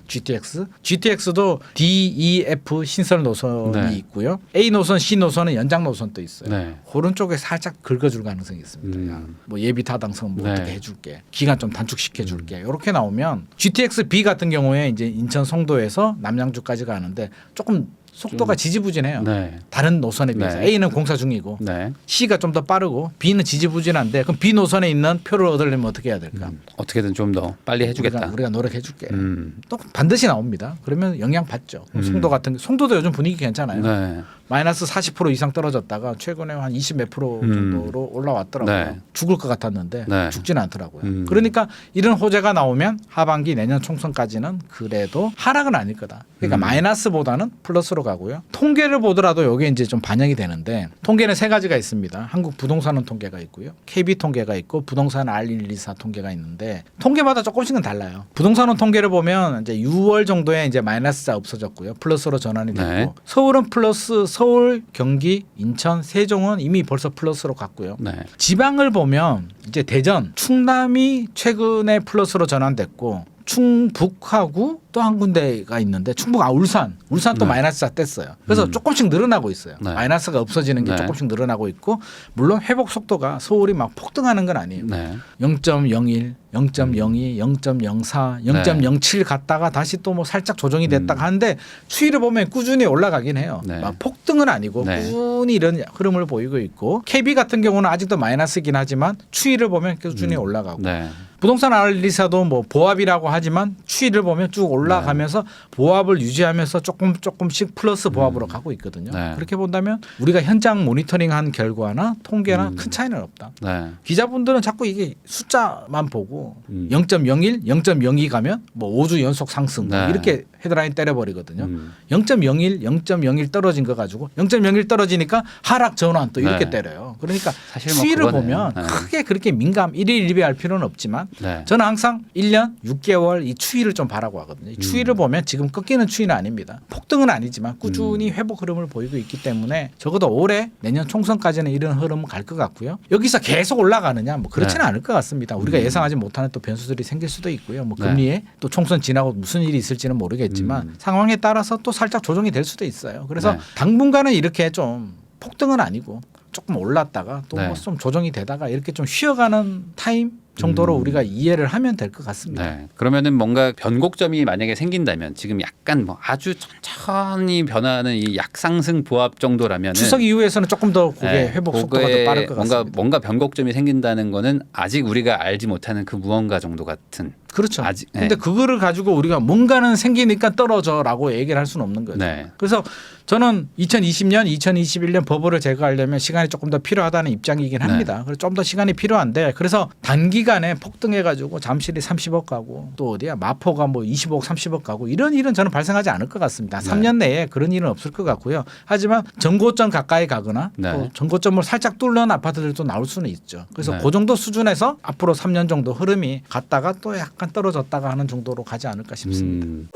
GTX도 D, E, F 신설 노선이 네. 있고요. A 노선, C 노선은 연장 노선도 있어요. 네. 그런 쪽에 살짝 긁어줄 가능성이 있습니다. 야, 뭐 예비 타당성 뭐 네. 어떻게 해줄게, 기간 좀 단축시켜줄게. 이렇게 나오면 GTX B 같은 경우에 이제 인천 송도에서 남양주까지 가는데 조금 속도가 지지부진해요. 네. 다른 노선에 비해서 네. A는 공사 중이고 네. C가 좀 더 빠르고 B는 지지부진한데 그럼 B 노선에 있는 표를 얻으려면 어떻게 해야 될까? 어떻게든 좀 더 빨리 해주겠다. 우리가 노력해줄게. 음. 또 반드시 나옵니다. 그러면 영향 받죠. 송도 같은 송도도 요즘 분위기 괜찮아요. 네. 마이너스 40% 이상 떨어졌다가 최근에 한 20 몇 프로 정도로 올라왔더라고요. 네. 죽을 것 같았는데 네. 죽지는 않더라고요. 그러니까 이런 호재가 나오면 하반기 내년 총선까지는 그래도 하락은 아닐 거다. 그러니까 마이너스보다는 플러스로 가고요. 통계를 보더라도 이게 이제 좀 반영이 되는데 통계는 세 가지가 있습니다. 한국 부동산원 통계가 있고요. KB 통계가 있고 부동산 R124 통계가 있는데 통계마다 조금씩은 달라요. 부동산원 통계를 보면 이제 6월 정도에 이제 마이너스가 없어졌고요. 플러스로 전환이 됐고 네. 서울은 플러스 서울, 경기, 인천, 세종은 이미 벌써 플러스로 갔고요. 네. 지방을 보면 이제 대전, 충남이 최근에 플러스로 전환됐고 충북하고 또 한 군데가 있는데 충북 울산 또 네. 마이너스가 뗐어요. 그래서 조금씩 늘어나고 있어요. 네. 마이너스가 없어지는 게 네. 조금씩 늘어나고 있고 물론 회복 속도가 서울이 막 폭등하는 건 아니에요. 네. 0.01, 0.02, 0.04, 0.07 갔다가 다시 또 뭐 살짝 조정이 됐다가 하는데 추이를 보면 꾸준히 올라가긴 해요. 네. 막 폭등은 아니고 네. 꾸준히 이런 흐름을 보이고 있고 KB 같은 경우는 아직도 마이너스긴 하지만 추이를 보면 꾸준히 올라가고 네. 부동산 알리사도 뭐 보합이라고 하지만 추이를 보면 쭉 올라가면서 보합을 유지하면서 조금씩 플러스 보합으로 가고 있거든요. 네. 그렇게 본다면 우리가 현장 모니터링한 결과나 통계나 큰 차이는 없다. 네. 기자분들은 자꾸 이게 숫자만 보고 0.01, 0.02 가면 뭐 5주 연속 상승 뭐 네. 이렇게 헤드라인 때려버리거든요. 0.01, 0.01 떨어진 거 가지고 0.01 떨어지니까 하락 전환 또 이렇게 네. 때려요. 그러니까 사실 뭐 추이를 그거는, 보면 네. 크게 그렇게 민감 일희일비할 필요는 없지만 네. 저는 항상 1년 6개월 이 추이를 좀 바라고 하거든요. 이 추이를 보면 지금 꺾이는 추이는 아닙니다. 폭등은 아니지만 꾸준히 회복 흐름을 보이고 있기 때문에 적어도 올해 내년 총선까지는 이런 흐름은 갈 것 같고요. 여기서 계속 올라가느냐 뭐 그렇지는 네. 않을 것 같습니다. 우리가 예상하지 못하는 또 변수들이 생길 수도 있고요. 뭐 네. 금리에 또 총선 지나고 무슨 일이 있을지는 모르겠지만 상황에 따라서 또 살짝 조정이 될 수도 있어요. 그래서 네. 당분간은 이렇게 좀 폭등은 아니고 조금 올랐다가 또 네. 뭐 좀 조정이 되다가 이렇게 좀 쉬어가는 타임 정도로 우리가 이해를 하면 될 것 같습니다. 네. 그러면은 뭔가 변곡점이 만약에 생긴다면 지금 약간 뭐 아주 천천히 변하는 이 약상승 보합 정도라면 추석 이후에서는 조금 더 그게 회복 속도가 더 빠를 것 같습니다. 뭔가 변곡점이 생긴다는 거는 아직 우리가 알지 못하는 그 무언가 정도 같은. 그렇죠. 아직, 네. 근데 그거를 가지고 우리가 뭔가는 생기니까 떨어져라고 얘기를 할 수는 없는 거죠. 네. 그래서 저는 2020년, 2021년 버블을 제거하려면 시간이 조금 더 필요하다는 입장이긴 합니다. 그래서 좀 더 시간이 필요한데 그래서 단기간 순식간에 폭등해가지고 잠실이 30억 가고 또 어디야 마포가 뭐 25억 30억 가고 이런 일은 저는 발생하지 않을 것 같습니다. 3년 내에 그런 일은 없을 것 같고요. 하지만 전고점 가까이 가거나 또 전고점을 살짝 뚫는 아파트들도 나올 수는 있죠. 그래서 그 정도 수준에서 앞으로 3년 정도 흐름이 갔다가 또 약간 떨어졌다가 하는 정도로 가지 않을까 싶습니다.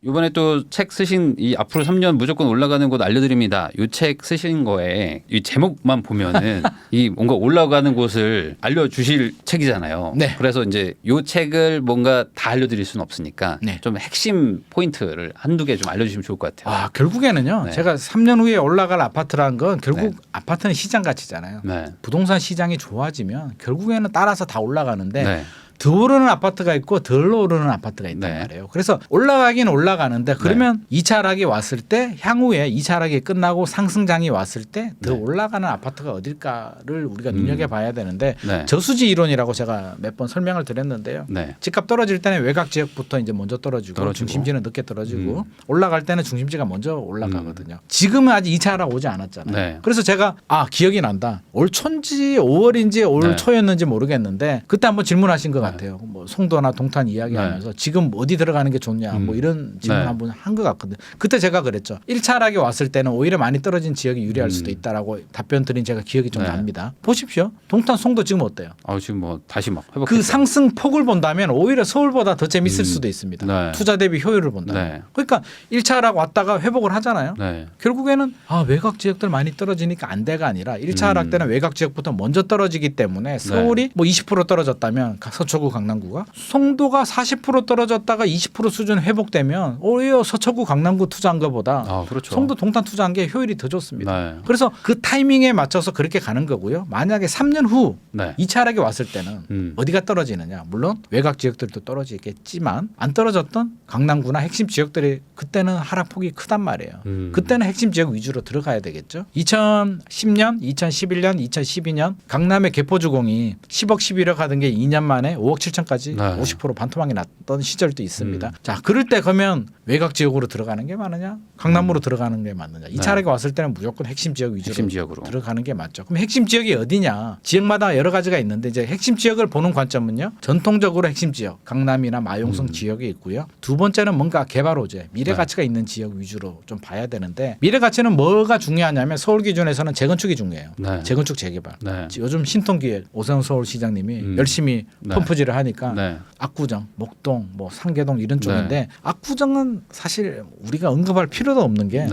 이번에 또 책 쓰신 이 앞으로 3년 무조건 올라가는 곳 알려드립니다. 이 책 쓰신 거에 이 제목만 보면은 이 뭔가 올라가는 곳을 알려주실 책이잖아요. 네. 그래서 이제 이 책을 뭔가 다 알려드릴 수는 없으니까 네. 좀 핵심 포인트를 한두 개 좀 알려주시면 좋을 것 같아요. 결국에는요. 네. 제가 3년 후에 올라갈 아파트라는 건 결국 네. 아파트는 시장 가치잖아요. 네. 부동산 시장이 좋아지면 결국에는 따라서 다 올라가는데 네. 더 오르는 아파트가 있고 덜 오르는 아파트가 있단 네. 말이에요. 그래서 올라가긴 올라가는데 그러면 2차 하락이 왔을 때 향후에 2차 하락이 끝나고 상승장이 왔을 때 더 올라가는 아파트가 어딜까를 우리가 눈여겨봐야 되는데 네. 저수지 이론이라고 제가 몇 번 설명을 드렸는데요. 네. 집값 떨어질 때는 외곽 지역부터 이제 먼저 떨어지고 중심지는 늦게 떨어지고 올라갈 때는 중심지가 먼저 올라가거든요. 지금은 아직 2차 하락 오지 않았잖아요. 네. 그래서 제가 기억이 난다. 올 초인지 5월인지 올 네. 초였는지 모르겠는데 그때 한번 질문하신 것 같아요. 뭐 송도나 동탄 이야기하면서 지금 어디 들어가는 게 좋냐 뭐 이런 질문 한번 한 것 같거든요. 그때 제가 그랬죠. 1차 하락이 왔을 때는 오히려 많이 떨어진 지역이 유리할 수도 있다라고 답변 드린 제가 기억이 좀 납니다. 보십시오. 동탄 송도 지금 어때요? 지금 뭐 다시 막 회복했어요. 그 상승 폭을 본다면 오히려 서울보다 더 재밌을 수도 있습니다. 네. 투자 대비 효율을 본다면. 네. 그러니까 1차 하락 왔다가 회복을 하잖아요. 네. 결국에는 외곽 지역들 많이 떨어지니까 안 돼가 아니라 1차 하락 때는 외곽 지역부터 먼저 떨어지기 때문에 서울이 뭐 20% 떨어졌다면 서초구 강남구가 송도가 40% 떨어졌다가 20% 수준 회복되면 오히려 서초구 강남구 투자한 것보다 그렇죠. 송도 동탄 투자한 게 효율이 더 좋습니다. 네. 그래서 그 타이밍에 맞춰서 그렇게 가는 거고요. 만약에 3년 후 네. 2차 하락이 왔을 때는 어디가 떨어지느냐. 물론 외곽 지역들도 떨어지겠지만 안 떨어졌던 강남구나 핵심 지역들이 그때는 하락폭이 크단 말이에요. 그때는 핵심 지역 위주로 들어가야 되겠죠. 2010년, 2011년, 2012년 강남의 개포주공이 10억, 11억 하던 게 2년 만에 5억 7천까지 50% 반토막이 났던 시절도 있습니다. 자, 그럴 때 그러면 외곽 지역으로 들어가는 게 맞느냐? 강남으로 들어가는 게 맞느냐? 2차 하락이 왔을 때는 무조건 핵심 지역 위주로 핵심 지역으로 들어가는 게 맞죠. 그럼 핵심 지역이 어디냐? 지역마다 여러 가지가 있는데 이제 핵심 지역을 보는 관점은요. 전통적으로 핵심 지역, 강남이나 마용성 지역이 있고요. 두 번째는 뭔가 개발 호재, 미래 가치가 있는 지역 위주로 좀 봐야 되는데 미래 가치는 뭐가 중요하냐면 서울 기준에서는 재건축이 중요해요. 네. 재건축 재개발. 네. 요즘 신통기획 오세훈 서울시장님이 열심히 펌프질을 하니까 네. 압구정, 목동, 뭐 상계동 이런 쪽인데 압구정은 사실 우리가 언급할 필요도 없는 게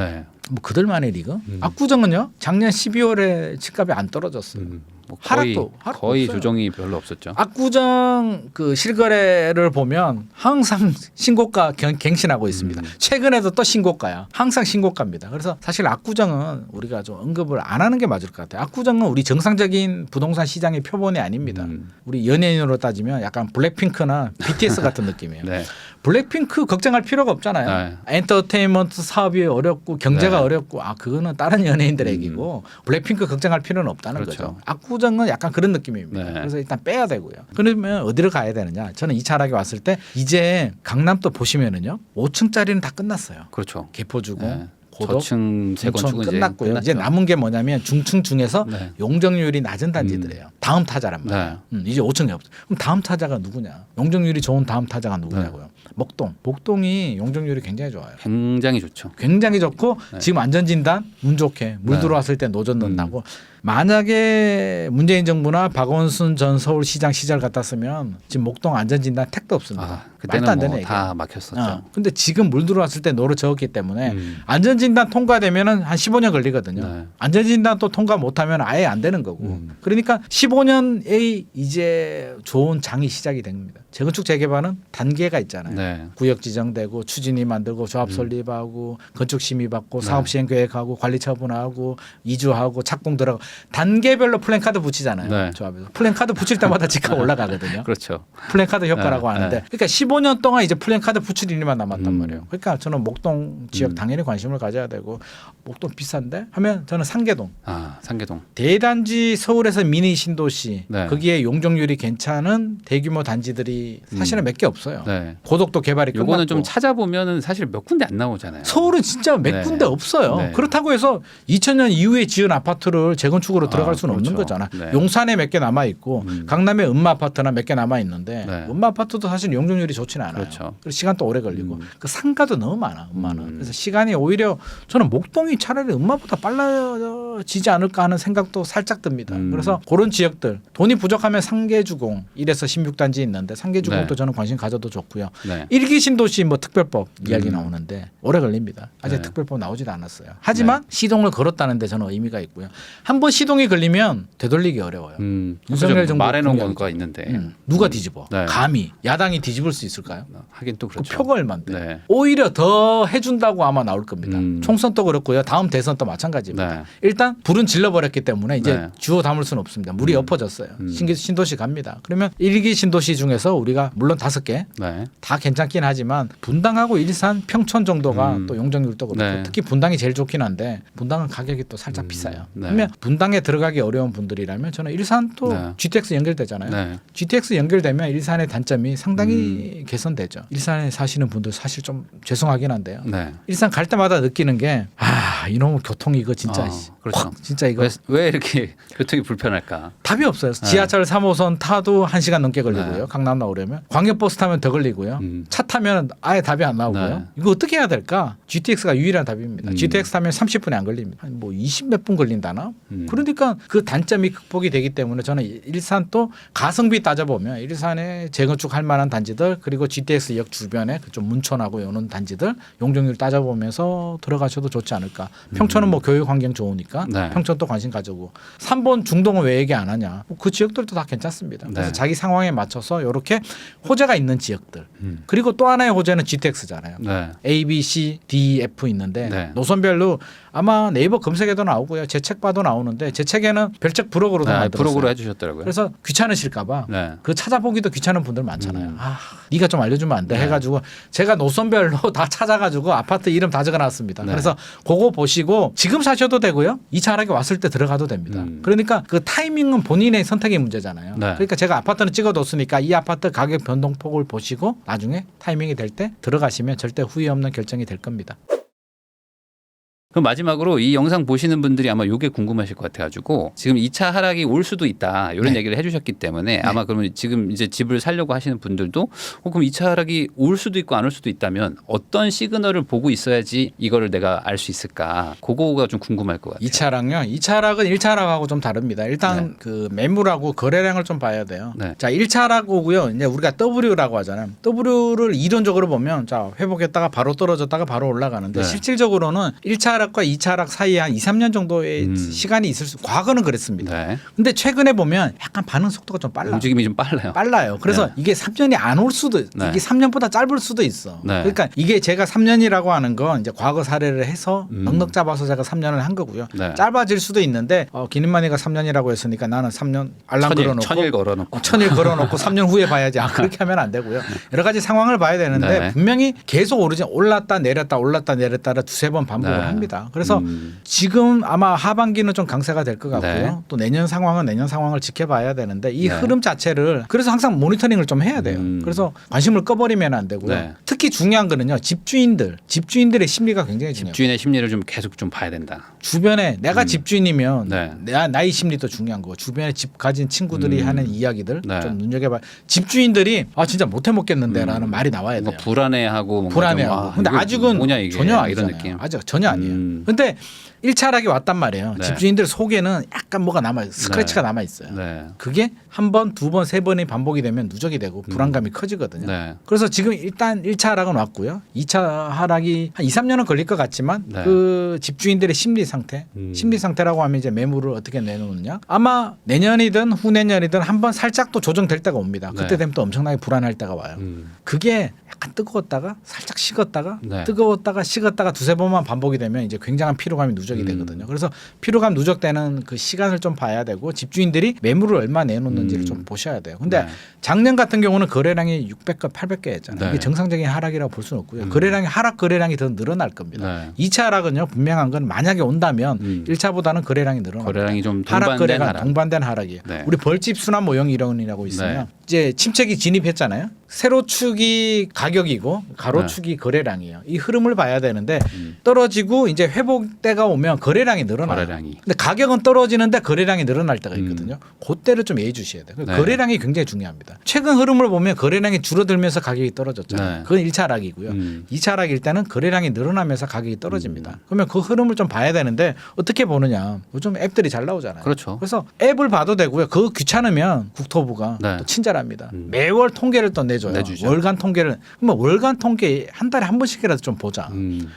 뭐 그들만의 리그. 압구정은요 작년 12월에 집값이 안 떨어졌어요. 뭐 하락도 거의 없어요. 조정이 별로 없었죠. 압구정 그 실거래를 보면 항상 신고가 갱신하고 있습니다. 최근에도 또 신고가야. 항상 신고가입니다. 그래서 사실 압구정은 우리가 좀 언급을 안 하는 게 맞을 것 같아요. 압구정은 우리 정상적인 부동산 시장의 표본이 아닙니다. 우리 연예인으로 따지면 약간 블랙핑크나 BTS 같은 느낌이에요. 네. 블랙핑크 걱정할 필요가 없잖아요. 엔터테인먼트 사업이 어렵고 경제가 어렵고 그거는 다른 연예인들의 얘기고 블랙핑크 걱정할 필요는 없다는 거죠. 압구정은 약간 그런 느낌입니다. 그래서 일단 빼야 되고요. 그러면 어디로 가야 되느냐? 저는 2차 하락이 왔을 때 이제 강남도 보시면은요. 5층짜리는 다 끝났어요. 그렇죠. 개포주공. 저층 재건축은 끝났고요. 이제 남은 게 뭐냐면 중층 중에서 용적률이 낮은 단지들이에요. 다음 타자란 말이에요. 이제 5층이 없어. 그럼 다음 타자가 누구냐? 용적률이 좋은 다음 타자가 누구냐고요. 목동이 용적률이 굉장히 좋아요. 굉장히 좋죠. 굉장히 좋고 지금 안전진단 운 좋게 물 들어왔을 때 노전 넣는다고. 만약에 문재인 정부나 박원순 전 서울시장 시절 같았으면 지금 목동 안전진단 택도 없습니다. 그때는 뭐 다 막혔었죠. 근데 지금 물 들어왔을 때 노를 저었기 때문에 안전진단 통과되면은 한 15년 걸리거든요. 안전진단 또 통과 못하면 아예 안 되는 거고. 그러니까 15년에 이제 좋은 장이 시작이 됩니다. 재건축 재개발은 단계가 있잖아요. 구역 지정되고 추진위 만들고 조합 설립하고 건축 심의 받고 사업 시행 계획하고 관리 처분하고 이주하고 착공 들어가고 단계별로 플랜카드 붙이잖아요. 조합에서 플랜카드 붙일 때마다 집값 올라가거든요. 그렇죠. 플랜카드 효과라고 하는데 그러니까 15년 동안 이제 플랜카드 붙일 일만 남았단 말이에요. 그러니까 저는 목동 지역 당연히 관심을 가져야 되고 목동 비싼데 하면 저는 상계동. 상계동. 대단지 서울에서 미니 신도시 거기에 용적률이 괜찮은 대규모 단지들이 지역들이 사실은 몇 개 없어요. 네. 고속도 개발이 끝났고. 요거는 좀 찾아보면은 사실 몇 군데 안 나오잖아요. 서울은 진짜 몇 네. 군데 없어요. 네. 그렇다고 해서 2000년 이후에 지은 아파트를 재건축으로 들어갈 수는 없는 그렇죠. 거잖아. 네. 용산에 몇 개 남아 있고 강남에 음마 아파트나 몇 개 남아 있는데 네. 음마 아파트도 사실 용적률이 좋지는 않아요. 그렇죠. 그래서 시간도 오래 걸리고 그 상가도 너무 많아. 음마는. 그래서 시간이 오히려 저는 목동이 차라리 음마보다 빨라지지 않을까 하는 생각도 살짝 듭니다. 그래서 그런 지역들 돈이 부족하면 상계주공 1에서 16단지 있는데 상계주공도 네. 저는 관심 가져도 좋고요. 네. 일기 신도시 뭐 특별법 이야기 나오는데 오래 걸립니다. 아직 네. 특별법 나오지도 않았어요. 하지만 시동을 걸었다는데 저는 의미가 있고요. 한번 시동이 걸리면 되돌리기 어려워요. 윤석열 정부 말해놓은 공약이죠. 거가 있는데 누가 뒤집어? 네. 감히 야당이 뒤집을 수 있을까요? 하긴 또 그 그렇죠. 표가 얼마인데 네. 오히려 더 해준다고 아마 나올 겁니다. 총선도 그렇고요. 다음 대선도 마찬가지입니다. 네. 일단 불은 질러버렸기 때문에 이제 네. 주워 담을 수는 없습니다. 물이 엎어졌어요. 신도시 갑니다. 그러면 일기 신도시 중에서 우리가 물론 5개 네. 다 괜찮긴 하지만 분당하고 일산, 평촌 정도가 또 용적률도 그렇고 네. 특히 분당이 제일 좋긴 한데 분당은 가격이 또 살짝 비싸요. 네. 그러면 분당에 들어가기 어려운 분들이라면 저는 일산 또 네. GTX 연결되잖아요. 네. GTX 연결되면 일산의 단점이 상당히 개선되죠. 일산에 사시는 분들 사실 좀 죄송하긴 한데요. 네. 일산 갈 때마다 느끼는 게 이놈의 교통 이거 진짜 그렇죠. 확 진짜 이거 왜 이렇게 교통이 불편할까? 답이 없어요. 지하철 3호선 타도 1시간 넘게 걸리고요. 네. 강남 나오려면 광역버스 타면 더 걸리고요. 차 타면 아예 답이 안 나오고요. 네. 이거 어떻게 해야 될까? GTX가 유일한 답입니다. GTX 타면 30분이 안 걸립니다. 한 뭐 20 몇 분 걸린다나? 그러니까 그 단점이 극복이 되기 때문에 저는 일산 또 가성비 따져보면 일산에 재건축할 만한 단지들 그리고 GTX역 주변에 좀 문촌하고 이런 단지들 용적률 따져보면서 들어가셔도 좋지 않을까. 평촌은 뭐 교육 환경 좋으니까 네. 평촌도 관심 가지고 3번 중동은 왜 얘기 안 하냐. 그 지역들도 다 괜찮습니다. 그래서 네. 자기 상황에 맞춰서 이렇게 호재가 있는 지역들 그리고 또 하나의 호재는 GTX잖아요. 네. A, B, C, D, F 있는데 네. 노선별로 아마 네이버 검색에도 나오고요. 제 책 봐도 나오는데 제 책에는 별책 부록으로도 네. 만들었어요. 부록으로 해주셨더라고요. 그래서 귀찮으실까봐 네. 그 찾아보기도 귀찮은 분들 많잖아요. 네가 좀 알려주면 안 돼 해가지고 제가 노선별로 다 찾아가지고 아파트 이름 다 적어놨습니다. 네. 그래서 그거 보시고 지금 사셔도 되고요. 2차 하락이 왔을 때 들어가도 됩니다. 그러니까 그 타이밍은 본인의 선택의 문제잖아요. 네. 그러니까 제가 아파트는 찍어뒀으니까 이 아파트 가격 변동폭을 보시고 나중에 타이밍이 될 때 들어가시면 절대 후회 없는 결정이 될 겁니다. 그럼 마지막으로 이 영상 보시는 분들이 아마 이게 궁금하실 것 같아가지고 지금 2차 하락이 올 수도 있다 이런 네. 얘기를 해주셨기 때문에 아마 그러면 지금 이제 집을 사려고 하시는 분들도 그럼 2차 하락이 올 수도 있고 안 올 수도 있다면 어떤 시그널을 보고 있어야지 이거를 내가 알 수 있을까 그거가 좀 궁금할 것 같아요. 2차 하락요. 2차 하락은 1차 하락하고 좀 다릅니다. 일단 네. 그 매물하고 거래량을 좀 봐야 돼요. 네. 자, 1차 하락 오고요. 이제 우리가 W라고 하잖아요. W를 이론적으로 보면 자, 회복했다가 바로 떨어졌다가 바로 올라가는데 네. 실질적으로는 1차 하락과 2차 하락 사이에 한 2, 3년 정도의 시간이 있을 수 과거는 그랬습니다. 네. 근데 최근에 보면 약간 반응 속도가 좀 빨라. 움직임이 좀 빨라요. 빨라요. 그래서 네. 이게 3년이 안 올 수도 네. 이게 3년보다 짧을 수도 있어. 네. 그러니까 이게 제가 3년이라고 하는 건 이제 과거 사례를 해서 넉넉 잡아서 제가 3년을 한 거고요. 네. 짧아질 수도 있는데 기닌만이가 3년이라고 했으니까 나는 3년 알람 걸어놓고 천일 걸어놓고 천일 걸어놓고 3년 후에 봐야지. 그렇게 하면 안 되고요. 여러 가지 상황을 봐야 되는데 네. 분명히 계속 오르지 올랐다 내렸다를 두세 번 반복을 네. 합니다. 그래서 지금 아마 하반기는 좀 강세가 될 것 같고요. 네. 또 내년 상황은 내년 상황을 지켜봐야 되는데 이 네. 흐름 자체를 그래서 항상 모니터링을 좀 해야 돼요. 그래서 관심을 꺼버리면 안 되고요. 네. 특히 중요한 거는요. 집주인들의 심리가 굉장히 중요해요. 집주인의 심리를 좀 계속 좀 봐야 된다. 주변에 내가 집주인이면 네. 나의 심리도 중요한 거고 주변에 집 가진 친구들이 하는 이야기들 네. 좀 눈여겨봐. 집주인들이 진짜 못해 먹겠는데라는 말이 나와야 돼요. 뭔가 불안해하고 뭔가 불안해하고. 좀, 근데 이거 아직은 뭐냐 이게 전혀 이런 아니잖아요. 느낌. 아직 전혀 아니에요. 근데 1차 하락이 왔단 말이에요. 네. 집주인들 속에는 약간 뭐가 남아요. 스크래치가 네. 남아있어요. 네. 그게 한 번, 두 번, 세 번이 반복이 되면 누적이 되고 불안감이 커지거든요. 네. 그래서 지금 일단 1차 하락은 왔고요. 2차 하락이 한 2, 3년은 걸릴 것 같지만 네. 그 집주인들의 심리 상태, 심리 상태라고 하면 이제 매물을 어떻게 내놓느냐. 아마 내년이든 후내년이든 한번 살짝 또 조정될 때가 옵니다. 그때 네. 되면 또 엄청나게 불안할 때가 와요. 그게 약간 뜨거웠다가 살짝 식었다가 네. 뜨거웠다가 식었다가 두세 번만 반복이 되면 이제 굉장한 피로감이 누적이 되거든요. 그래서 피로감 누적되는 그 시간을 좀 봐야 되고 집주인들이 매물을 얼마 내놓는지를 좀 보셔야 돼요. 근데 네. 작년 같은 경우는 거래량이 600건, 800개 했잖아요. 네. 이게 정상적인 하락이라고 볼 수는 없고요. 거래량이 더 늘어날 겁니다. 네. 2차 하락은요. 분명한 건 만약에 온다면 1차보다는 거래량이 늘어납니다. 거래량이 좀 하락 동반된 거래가 하락. 동반된 하락이에요. 네. 우리 벌집 순환 모형 이론이라고 있으면 네. 이제 침체기 진입했잖아요. 세로축이 가격이고 가로축이 거래량이에요. 이 흐름을 봐야 되는데 떨어지고 이제 회복 때가 오면 거래량이 늘어나요. 거래량이. 근데 가격은 떨어지는데 거래량이 늘어날 때가 있거든요. 그때를 좀 예의 주셔야 돼요. 네. 거래량이 굉장히 중요합니다. 최근 흐름을 보면 거래량이 줄어들면서 가격이 떨어졌잖아요. 네. 그건 1차 하락이고요. 2차 하락일 때는 거래량이 늘어나면서 가격이 떨어집니다. 그러면 그 흐름을 좀 봐야 되는데 어떻게 보느냐. 요즘 앱들이 잘 나오잖아요. 그렇죠. 그래서 앱을 봐도 되고요. 그거 귀찮으면 국토부가 네. 또 친절합니다. 매월 통계를 또 내줘요. 월간 통계를. 그러면 월간 통계 한 달에 한 번씩이라도 좀 보자.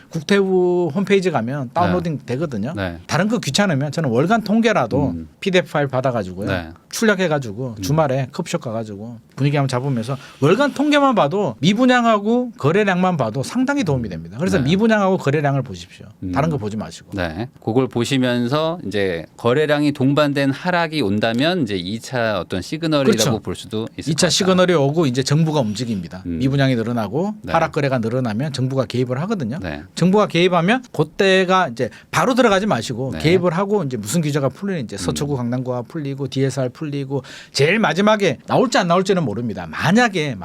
국토부 홈페이지 가면 다운로딩 되거든요. 네. 다른 거 귀찮으면 저는 월간 통계라도 PDF 파일 받아가지고요. 네. 출력해가지고 주말에 커피숍 가가지고 분위기 한번 잡으면서 월간 통계만 봐도 미분양하고 거래량만 봐도 상당히 도움이 됩니다. 그래서 네. 미분양하고 거래량을 보십시오. 다른 거 보지 마시고. 네. 그걸 보시면서 이제 거래량이 동반된 하락이 온다면 이제 2차 어떤 시그널이라고 그렇죠. 볼 수도 있을 2차 것 같다. 시그널이 오고 이제 정부가 움직입니다. 미분양이 늘어나고 네. 하락 거래가 늘어나면 정부가 개입을 하거든요. 네. 정부가 개입하면 그때가 이제 바로 들어가지 마시고 네. 개입을 하고 이제 무슨 규제가 풀리는 이제 서초구 강남구가 풀리고 DSR 풀리고 제일 마지막에 나올지 안 나올지는 모릅니다. 만약에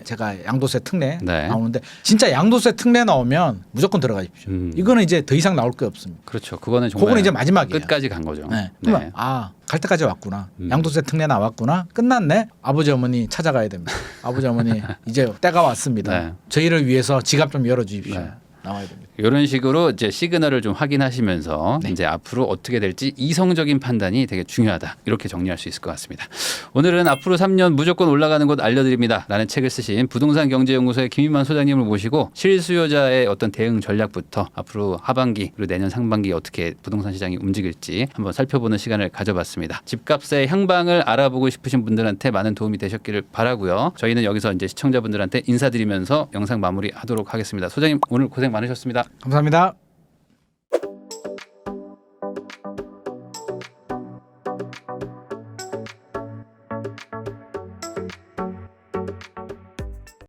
제가 양도세 특례 네. 나오는데 진짜 양도세 특례 나오면 무조건 들어가십시오. 이거는 이제 더 이상 나올 게 없습니다. 그렇죠. 그거는 정말 그거는 이제 마지막이에요. 끝까지 간 거죠. 네. 네. 그러면 갈 때까지 왔구나. 양도세 특례 나왔구나. 끝났네. 아버지 어머니 찾아가야 됩니다. 아버지 어머니 이제 때가 왔습니다. 네. 저희를 위해서 지갑 좀 열어주십시오. 네. 나와야 됩니다. 이런 식으로 이제 시그널을 좀 확인하시면서 네. 이제 앞으로 어떻게 될지 이성적인 판단이 되게 중요하다. 이렇게 정리할 수 있을 것 같습니다. 오늘은 앞으로 3년 무조건 올라가는 곳 알려드립니다. 라는 책을 쓰신 부동산경제연구소의 김인만 소장님을 모시고 실수요자의 어떤 대응 전략부터 앞으로 하반기 그리고 내년 상반기 어떻게 부동산 시장이 움직일지 한번 살펴보는 시간을 가져봤습니다. 집값의 향방을 알아보고 싶으신 분들한테 많은 도움이 되셨기를 바라고요. 저희는 여기서 이제 시청자분들한테 인사드리면서 영상 마무리하도록 하겠습니다. 소장님 오늘 고생 많으셨습니다. 감사합니다.